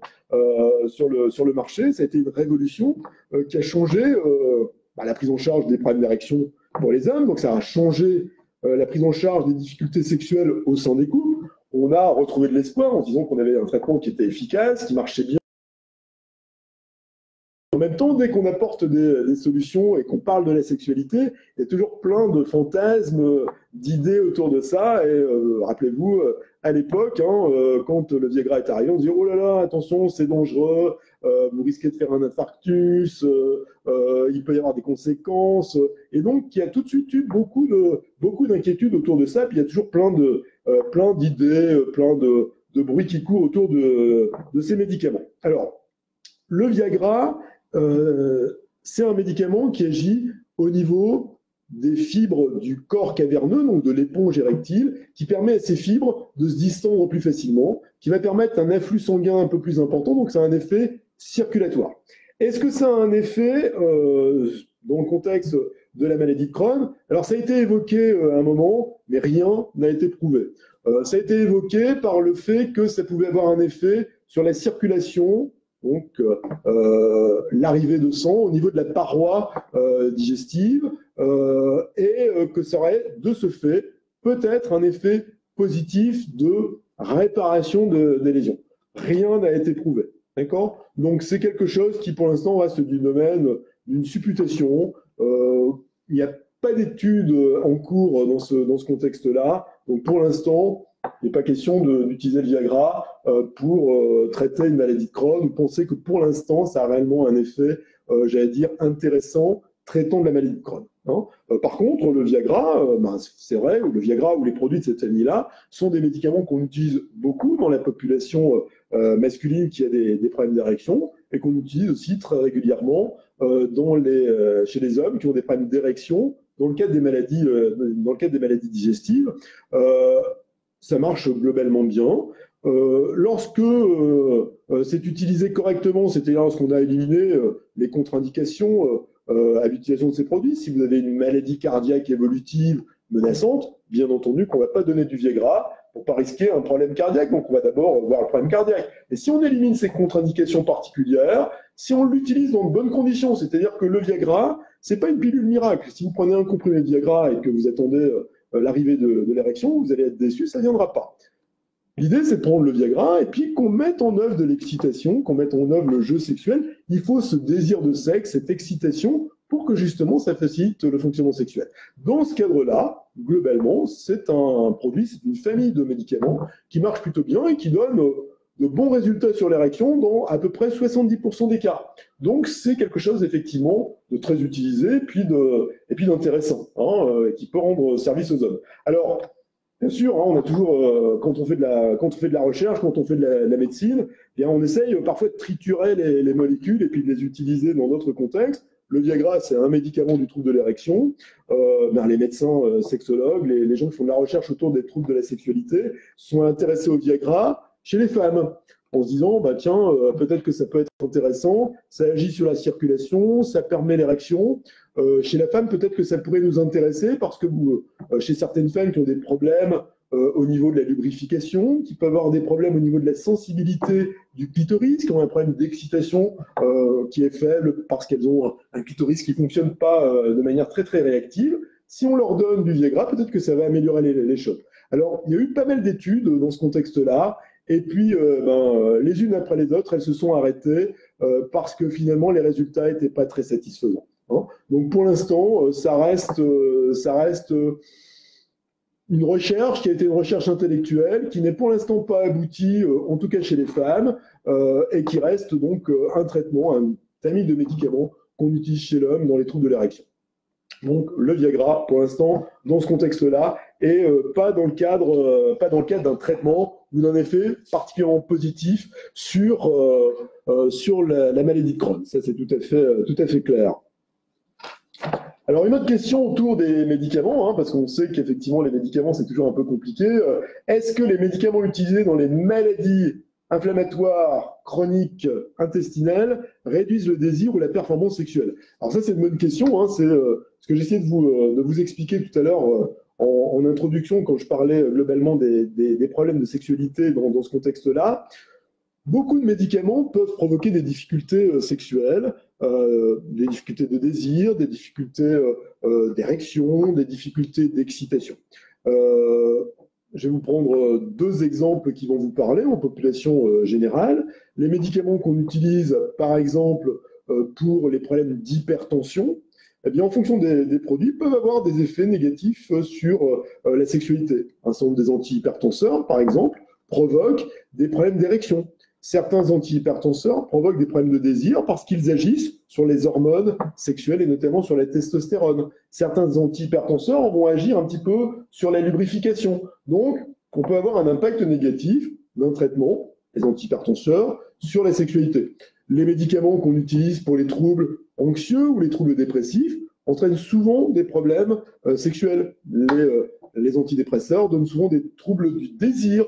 sur le marché, ça a été une révolution qui a changé la prise en charge des problèmes d'érection pour les hommes. Donc, ça a changé la prise en charge des difficultés sexuelles au sein des couples. On a retrouvé de l'espoir en disant qu'on avait un traitement qui était efficace, qui marchait bien. En même temps, dès qu'on apporte des solutions et qu'on parle de la sexualité, il y a toujours plein de fantasmes, d'idées autour de ça. Et rappelez-vous, à l'époque, quand le Viagra est arrivé, on se dit « Oh là là, attention, c'est dangereux, vous risquez de faire un infarctus, il peut y avoir des conséquences. » Et donc, il y a tout de suite eu beaucoup d'inquiétudes autour de ça. Puis il y a toujours plein d'idées, plein de bruit qui court autour de ces médicaments. Alors, le Viagra, c'est un médicament qui agit au niveau des fibres du corps caverneux, donc de l'éponge érectile, qui permet à ces fibres de se distendre plus facilement, qui va permettre un afflux sanguin un peu plus important, donc ça a un effet circulatoire. Est-ce que ça a un effet dans le contexte de la maladie de Crohn? Alors ça a été évoqué à un moment, mais rien n'a été prouvé. Ça a été évoqué par le fait que ça pouvait avoir un effet sur la circulation, donc l'arrivée de sang au niveau de la paroi digestive, et que ça aurait de ce fait peut-être un effet positif de réparation des lésions. Rien n'a été prouvé, d'accord? Donc c'est quelque chose qui pour l'instant reste du domaine d'une supputation. Il n'y a pas d'études en cours dans ce contexte-là, donc pour l'instant il n'est pas question d'utiliser le Viagra pour traiter une maladie de Crohn. Vous pensez que pour l'instant, ça a réellement un effet, j'allais dire, intéressant, traitant de la maladie de Crohn. Hein. Par contre, le Viagra, c'est vrai, le Viagra ou les produits de cette famille-là sont des médicaments qu'on utilise beaucoup dans la population masculine qui a des problèmes d'érection et qu'on utilise aussi très régulièrement chez les hommes qui ont des problèmes d'érection dans le cadre des maladies digestives. Ça marche globalement bien. Lorsque c'est utilisé correctement, c'est-à-dire lorsqu'on a éliminé les contre-indications à l'utilisation de ces produits, si vous avez une maladie cardiaque évolutive menaçante, bien entendu qu'on ne va pas donner du Viagra pour ne pas risquer un problème cardiaque, donc on va d'abord voir le problème cardiaque. Et si on élimine ces contre-indications particulières, si on l'utilise dans de bonnes conditions, c'est-à-dire que le Viagra, ce n'est pas une pilule miracle. Si vous prenez un comprimé de Viagra et que vous attendez l'arrivée de l'érection, vous allez être déçu, ça ne viendra pas. L'idée, c'est de prendre le Viagra et puis qu'on mette en œuvre de l'excitation, qu'on mette en œuvre le jeu sexuel. Il faut ce désir de sexe, cette excitation, pour que justement ça facilite le fonctionnement sexuel. Dans ce cadre-là, globalement, c'est un produit, c'est une famille de médicaments qui marche plutôt bien et qui donne de bons résultats sur l'érection dans à peu près 70% des cas. Donc c'est quelque chose effectivement de très utilisé et puis d'intéressant, qui peut rendre service aux hommes. Alors, bien sûr, on a toujours, quand on fait de la recherche, quand on fait de la médecine, eh bien, on essaye parfois de triturer les molécules et puis de les utiliser dans d'autres contextes. Le Viagra, c'est un médicament du trouble de l'érection. Les médecins sexologues, les gens qui font de la recherche autour des troubles de la sexualité sont intéressés au Viagra chez les femmes, en se disant, peut-être que ça peut être intéressant, ça agit sur la circulation, ça permet l'érection. Chez la femme, peut-être que ça pourrait nous intéresser parce que chez certaines femmes qui ont des problèmes au niveau de la lubrification, qui peuvent avoir des problèmes au niveau de la sensibilité du clitoris, qui ont un problème d'excitation qui est faible parce qu'elles ont un clitoris qui ne fonctionne pas de manière très très réactive, si on leur donne du Viagra, peut-être que ça va améliorer les choses. Alors, il y a eu pas mal d'études dans ce contexte-là, et puis les unes après les autres, elles se sont arrêtées parce que finalement les résultats n'étaient pas très satisfaisants. Hein. Donc pour l'instant, ça reste une recherche qui a été une recherche intellectuelle, qui n'est pour l'instant pas aboutie, en tout cas chez les femmes, et qui reste donc un traitement, famille de médicaments qu'on utilise chez l'homme dans les troubles de l'érection. Donc le Viagra, pour l'instant, dans ce contexte-là, et pas dans le cadre d'un traitement ou d'un effet particulièrement positif sur la maladie de Crohn. Ça, c'est tout à fait clair. Alors, une autre question autour des médicaments, parce qu'on sait qu'effectivement, les médicaments, c'est toujours un peu compliqué. Est-ce que les médicaments utilisés dans les maladies inflammatoires chroniques intestinales réduisent le désir ou la performance sexuelle? Alors ça, c'est une bonne question. C'est ce que j'essayais de vous expliquer tout à l'heure en introduction, quand je parlais globalement des problèmes de sexualité dans ce contexte-là. Beaucoup de médicaments peuvent provoquer des difficultés sexuelles, des difficultés de désir, des difficultés d'érection, des difficultés d'excitation. Je vais vous prendre deux exemples qui vont vous parler en population générale. Les médicaments qu'on utilise, par exemple, pour les problèmes d'hypertension, eh bien, en fonction des produits, peuvent avoir des effets négatifs sur la sexualité. Un certain nombre des antihypertenseurs, par exemple, provoquent des problèmes d'érection. Certains antihypertenseurs provoquent des problèmes de désir parce qu'ils agissent sur les hormones sexuelles et notamment sur la testostérone. Certains antihypertenseurs vont agir un petit peu sur la lubrification. Donc, on peut avoir un impact négatif d'un traitement, les antihypertenseurs, sur la sexualité. Les médicaments qu'on utilise pour les troubles anxieux ou les troubles dépressifs entraînent souvent des problèmes sexuels. Les antidépresseurs donnent souvent des troubles du désir.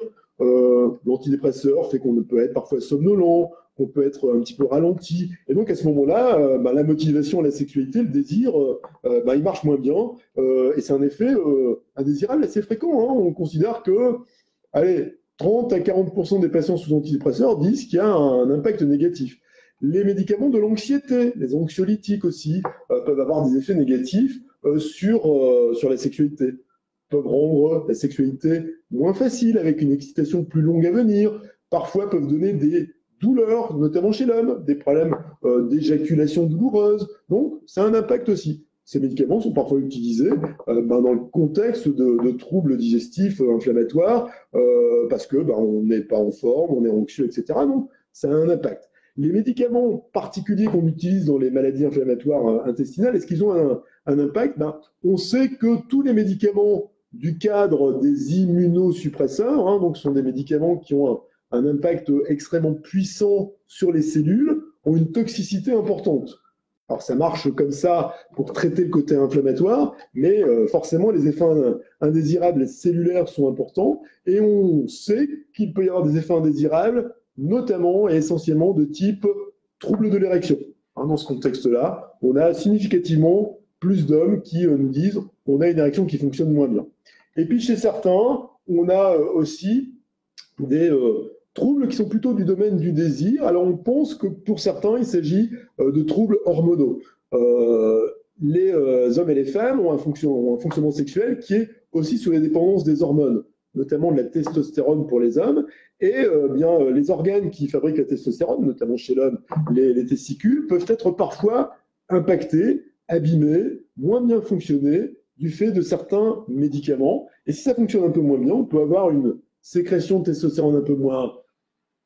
L'antidépresseur fait qu'on peut être parfois somnolent, qu'on peut être un petit peu ralenti. Et donc, à ce moment-là, la motivation à la sexualité, le désir, il marche moins bien. Et c'est un effet indésirable assez fréquent. On considère que, 30 à 40% des patients sous antidépresseurs disent qu'il y a un impact négatif. Les médicaments de l'anxiété, les anxiolytiques aussi, peuvent avoir des effets négatifs sur la sexualité, peuvent rendre la sexualité moins facile, avec une excitation plus longue à venir, parfois peuvent donner des douleurs, notamment chez l'homme, des problèmes d'éjaculation douloureuse. Donc, c'est un impact aussi. Ces médicaments sont parfois utilisés dans le contexte de troubles digestifs inflammatoires, parce que on n'est pas en forme, on est anxieux, etc. Donc, ça a un impact. Les médicaments particuliers qu'on utilise dans les maladies inflammatoires intestinales, est-ce qu'ils ont un impact? On sait que tous les médicaments du cadre des immunosuppresseurs, donc ce sont des médicaments qui ont un impact extrêmement puissant sur les cellules, ont une toxicité importante. Alors ça marche comme ça pour traiter le côté inflammatoire, mais forcément les effets indésirables cellulaires sont importants, et on sait qu'il peut y avoir des effets indésirables, notamment et essentiellement de type trouble de l'érection. Dans ce contexte-là, on a significativement plus d'hommes qui nous disent qu'on a une érection qui fonctionne moins bien. Et puis chez certains, on a aussi des troubles qui sont plutôt du domaine du désir. Alors on pense que pour certains, il s'agit de troubles hormonaux. Les hommes et les femmes ont un fonctionnement sexuel qui est aussi sous la dépendance des hormones, notamment de la testostérone pour les hommes, et les organes qui fabriquent la testostérone, notamment chez l'homme, les testicules, peuvent être parfois impactés, abîmés, moins bien fonctionner du fait de certains médicaments. Et si ça fonctionne un peu moins bien, on peut avoir une sécrétion de testostérone un peu moins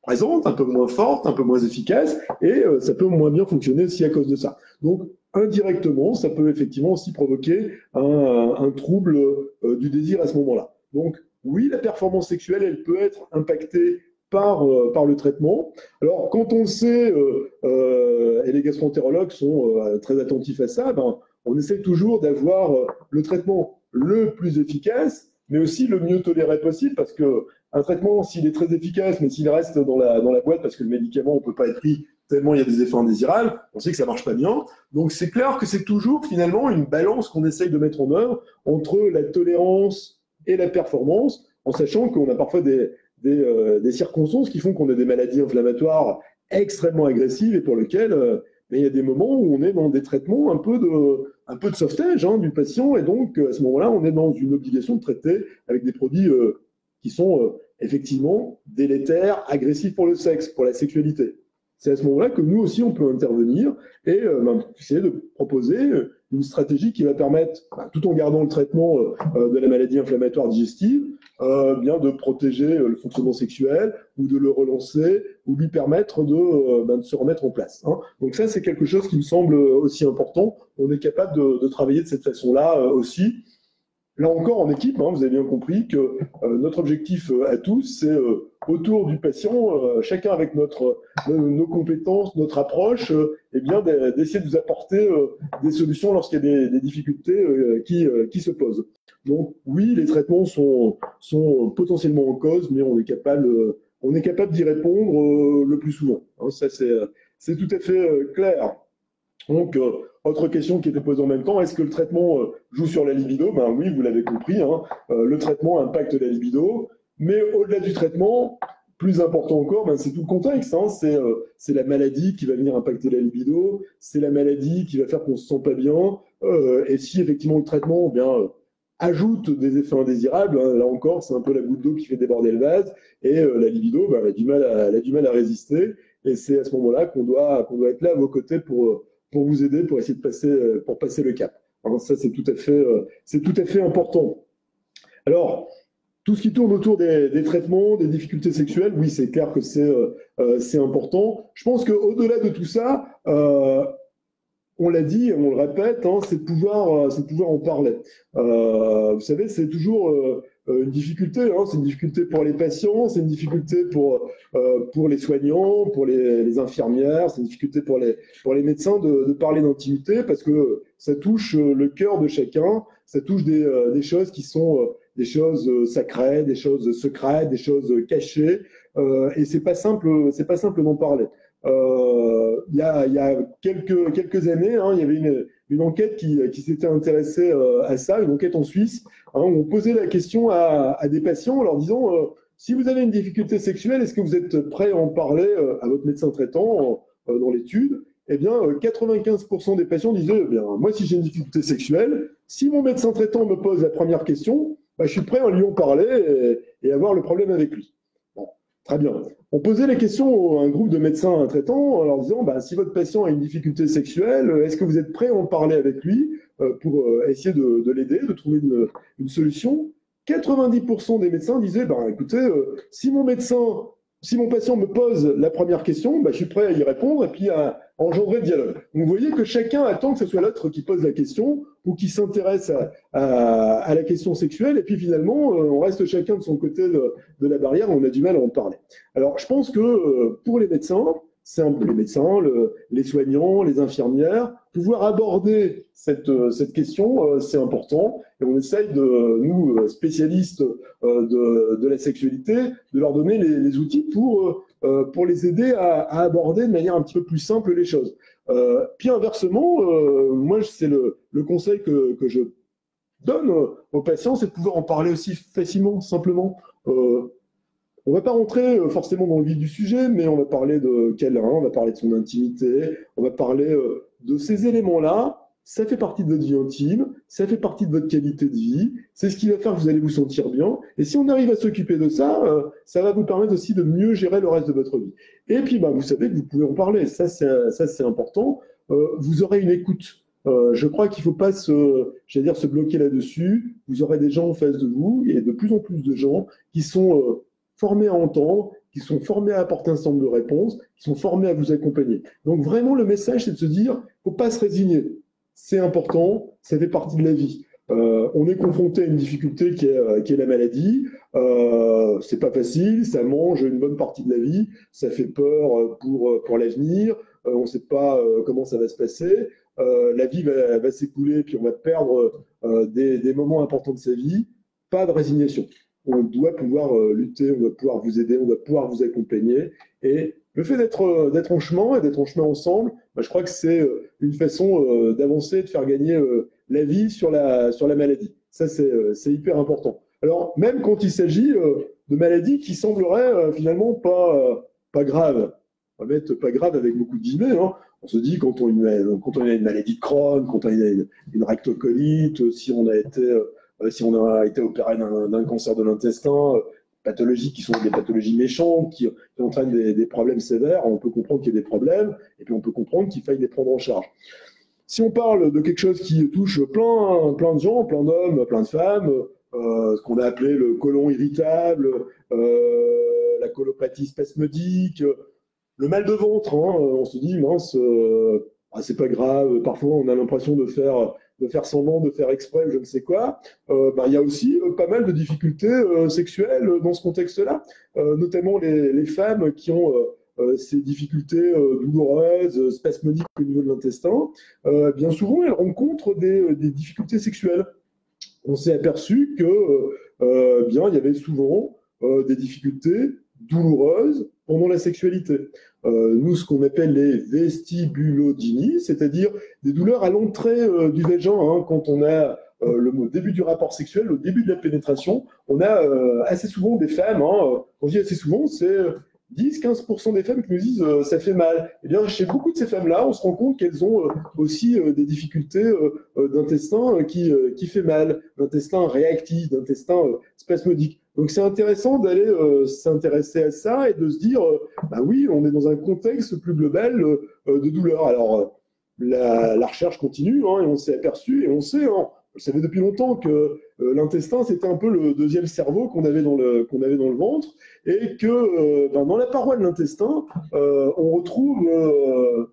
présente, un peu moins forte, un peu moins efficace, et ça peut moins bien fonctionner aussi à cause de ça. Donc, indirectement, ça peut effectivement aussi provoquer un trouble du désir à ce moment-là. Donc, oui, la performance sexuelle, elle peut être impactée par le traitement. Alors, quand on sait, et les gastroentérologues sont très attentifs à ça, on essaie toujours d'avoir le traitement le plus efficace, mais aussi le mieux toléré possible, parce qu'un traitement, s'il est très efficace, mais s'il reste dans la boîte, parce que le médicament, on ne peut pas être pris tellement il y a des effets indésirables, on sait que ça ne marche pas bien. Donc c'est clair que c'est toujours finalement une balance qu'on essaye de mettre en œuvre entre la tolérance et la performance, en sachant qu'on a parfois des circonstances qui font qu'on a des maladies inflammatoires extrêmement agressives et pour lesquelles il y a des moments où on est dans des traitements un peu de sauvetage du patient, et donc à ce moment-là, on est dans une obligation de traiter avec des produits qui sont effectivement délétères, agressifs pour le sexe, pour la sexualité. C'est à ce moment-là que nous aussi, on peut intervenir et essayer de proposer une stratégie qui va permettre, tout en gardant le traitement de la maladie inflammatoire digestive, bien de protéger le fonctionnement sexuel ou de le relancer ou lui permettre de se remettre en place. Hein. Donc ça, c'est quelque chose qui me semble aussi important. On est capable de travailler de cette façon-là aussi. Là encore, en équipe, hein, vous avez bien compris que notre objectif à tous, c'est autour du patient, chacun avec nos compétences, notre approche, et bien d'essayer de vous apporter des solutions lorsqu'il y a des difficultés qui se posent. Donc oui, les traitements sont potentiellement en cause, mais on est capable d'y répondre le plus souvent. Hein, ça, c'est tout à fait clair. Donc, autre question qui était posée en même temps, est-ce que le traitement joue sur la libido? Ben oui, vous l'avez compris, hein, le traitement impacte la libido, mais au-delà du traitement, plus important encore, ben, c'est tout le contexte. Hein, c'est la maladie qui va venir impacter la libido, c'est la maladie qui va faire qu'on ne se sent pas bien, et si effectivement le traitement ajoute des effets indésirables, hein, là encore, c'est un peu la goutte d'eau qui fait déborder le vase, et la libido, ben, elle a du mal à résister, et c'est à ce moment-là qu'on doit être là à vos côtés pour vous aider, pour essayer de passer le cap. Alors ça, c'est tout à fait important. Alors, tout ce qui tourne autour des traitements, des difficultés sexuelles, oui, c'est clair que c'est important. Je pense qu'au-delà de tout ça, on l'a dit, on le répète, hein, c'est de pouvoir en parler. Vous savez, c'est toujours une difficulté. Hein, c'est une difficulté pour les patients, c'est une difficulté pour les soignants, pour les infirmières, c'est une difficulté pour les médecins de parler d'intimité parce que ça touche le cœur de chacun, ça touche des choses qui sont des choses sacrées, des choses secrètes, des choses cachées, et c'est pas simple d'en parler. Il y a quelques années, hein, il y avait une enquête qui s'était intéressée à ça, une enquête en Suisse, hein, où on posait la question à des patients en leur disant si vous avez une difficulté sexuelle, est-ce que vous êtes prêt à en parler à votre médecin traitant dans l'étude? Eh bien, 95% des patients disaient eh bien, moi, si j'ai une difficulté sexuelle, si mon médecin traitant me pose la première question, bah, je suis prêt à lui en parler et à voir le problème avec lui. Bon, très bien. On posait les questions à un groupe de médecins traitants en leur disant bah, si votre patient a une difficulté sexuelle, est-ce que vous êtes prêt à en parler avec lui pour essayer de l'aider, de trouver une solution? 90% des médecins disaient bah, écoutez, si mon patient me pose la première question, bah, je suis prêt à y répondre et puis à engendrer le dialogue. Donc vous voyez que chacun attend que ce soit l'autre qui pose la question ou qui s'intéresse à la question sexuelle et puis finalement on reste chacun de son côté de la barrière, on a du mal à en parler. Alors je pense que pour les médecins, les soignants, les infirmières, pouvoir aborder cette question, c'est important. Et on essaye nous, spécialistes de la sexualité, de leur donner les outils pour les aider à aborder de manière un petit peu plus simple les choses. Puis inversement, moi, c'est le conseil que je donne aux patients, c'est de pouvoir en parler aussi facilement, simplement. On ne va pas rentrer forcément dans le vif du sujet, mais on va parler de câlin, on va parler de son intimité, on va parler de ces éléments-là. Ça fait partie de votre vie intime, ça fait partie de votre qualité de vie, c'est ce qui va faire que vous allez vous sentir bien. Et si on arrive à s'occuper de ça, ça va vous permettre aussi de mieux gérer le reste de votre vie. Et puis, vous savez que vous pouvez en parler, ça c'est important. Vous aurez une écoute. Je crois qu'il ne faut pas se bloquer là-dessus. Vous aurez des gens en face de vous, et de plus en plus de gens qui sont formés à entendre, qui sont formés à apporter un certain nombre de réponses, qui sont formés à vous accompagner. Donc vraiment, le message, c'est de se dire, il ne faut pas se résigner. C'est important, ça fait partie de la vie. On est confronté à une difficulté qui est la maladie. C'est pas facile, ça mange une bonne partie de la vie, ça fait peur pour l'avenir. On ne sait pas comment ça va se passer. La vie va s'écouler, puis on va perdre des moments importants de sa vie. Pas de résignation. On doit pouvoir lutter, on doit pouvoir vous aider, on doit pouvoir vous accompagner. Et le fait d'être en chemin et d'être en chemin ensemble, je crois que c'est une façon d'avancer, de faire gagner la vie sur la maladie. Ça, c'est hyper important. Alors, même quand il s'agit de maladies qui sembleraient finalement pas graves, on va mettre pas grave avec beaucoup de guillemets, hein. On se dit quand on a une maladie de Crohn, quand on a une rectocolite, si on a été opéré d'un cancer de l'intestin, pathologies qui sont des pathologies méchantes, qui entraînent des problèmes sévères, on peut comprendre qu'il y a des problèmes, et puis on peut comprendre qu'il faille les prendre en charge. Si on parle de quelque chose qui touche plein de gens, plein d'hommes, plein de femmes, ce qu'on a appelé le côlon irritable, la colopathie spasmodique, le mal de ventre. Hein, on se dit, mince, c'est pas grave, parfois on a l'impression de faire semblant, de faire exprès, je ne sais quoi. Il y a aussi pas mal de difficultés sexuelles dans ce contexte-là, notamment les femmes qui ont ces difficultés douloureuses, spasmodiques au niveau de l'intestin. Bien souvent, elles rencontrent des difficultés sexuelles. On s'est aperçu que il y avait souvent des difficultés douloureuses pendant la sexualité. Nous, ce qu'on appelle les vestibulodynies, c'est-à-dire des douleurs à l'entrée du vagin, hein, quand on a le début du rapport sexuel, au début de la pénétration, on a assez souvent des femmes, hein, quand je dis assez souvent, c'est 10-15% des femmes qui nous disent ça fait mal. Eh bien, chez beaucoup de ces femmes-là, on se rend compte qu'elles ont aussi des difficultés d'intestin qui fait mal, d'intestin réactif, d'intestin spasmodique. Donc, c'est intéressant d'aller s'intéresser à ça et de se dire, oui, on est dans un contexte plus global de douleur. Alors, la recherche continue, hein, et on s'est aperçu, et on sait, hein, je savais depuis longtemps que l'intestin, c'était un peu le deuxième cerveau qu'on avait dans le ventre, et que dans la paroi de l'intestin, on retrouve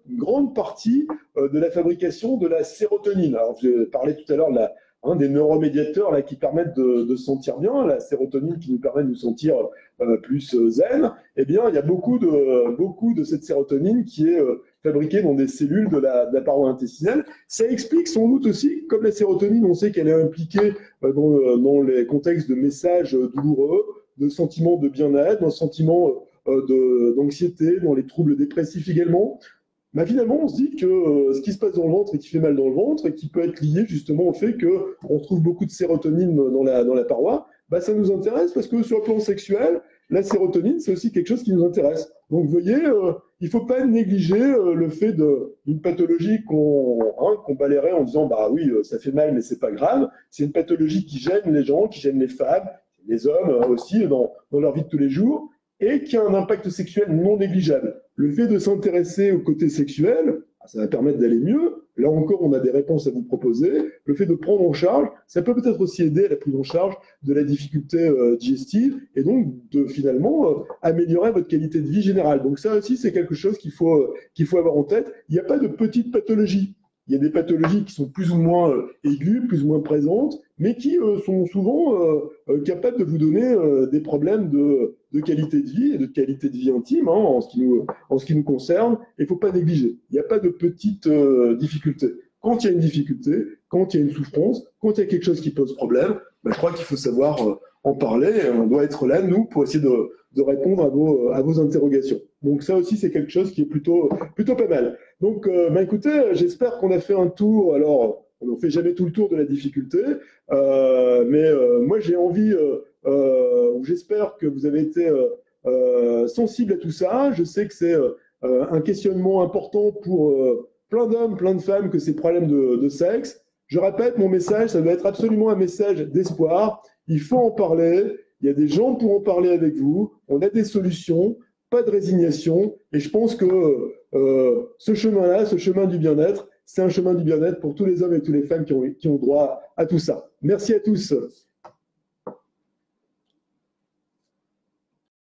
une grande partie de la fabrication de la sérotonine. Alors, j'ai parlé tout à l'heure des neuromédiateurs là, qui permettent de se sentir bien, la sérotonine qui nous permet de nous sentir plus zen. Eh bien, il y a beaucoup de cette sérotonine qui est fabriquée dans des cellules de la paroi intestinale. Ça explique sans doute aussi, comme la sérotonine, on sait qu'elle est impliquée dans les contextes de messages douloureux, de sentiments de bien-être, d'un sentiment d'anxiété, dans les troubles dépressifs également. Finalement, on se dit que ce qui se passe dans le ventre et qui fait mal dans le ventre et qui peut être lié justement au fait qu'on trouve beaucoup de sérotonine dans la paroi, ça nous intéresse parce que sur le plan sexuel, la sérotonine, c'est aussi quelque chose qui nous intéresse. Donc, vous voyez, il ne faut pas négliger le fait d'une pathologie qu'on balayerait en disant, oui, ça fait mal, mais c'est pas grave. C'est une pathologie qui gêne les gens, qui gêne les femmes, les hommes aussi dans leur vie de tous les jours, et qui a un impact sexuel non négligeable. Le fait de s'intéresser au côté sexuel, ça va permettre d'aller mieux. Là encore, on a des réponses à vous proposer. Le fait de prendre en charge, ça peut peut-être aussi aider à la prise en charge de la difficulté digestive et donc de finalement améliorer votre qualité de vie générale. Donc ça aussi, c'est quelque chose qu'il faut avoir en tête. Il n'y a pas de petite pathologie. Il y a des pathologies qui sont plus ou moins aiguës, plus ou moins présentes, mais qui sont souvent capables de vous donner des problèmes de qualité de vie et de qualité de vie intime, hein, en ce qui nous concerne. Il ne faut pas négliger. Il n'y a pas de petites difficultés. Quand il y a une difficulté, quand il y a une souffrance, quand il y a quelque chose qui pose problème, je crois qu'il faut savoir en parler. Et on doit être là, nous, pour essayer de répondre à vos interrogations. Donc ça aussi, c'est quelque chose qui est plutôt pas mal. Donc, écoutez, j'espère qu'on a fait un tour. Alors, on ne fait jamais tout le tour de la difficulté, mais moi, j'ai envie, j'espère que vous avez été sensible à tout ça. Je sais que c'est un questionnement important pour plein d'hommes, plein de femmes, que ces problèmes de sexe. Je répète, mon message, ça doit être absolument un message d'espoir. Il faut en parler. Il y a des gens pour en parler avec vous. On a des solutions, pas de résignation. Et je pense que ce chemin-là, ce chemin du bien-être, c'est un chemin du bien-être pour tous les hommes et toutes les femmes qui ont droit à tout ça. Merci à tous.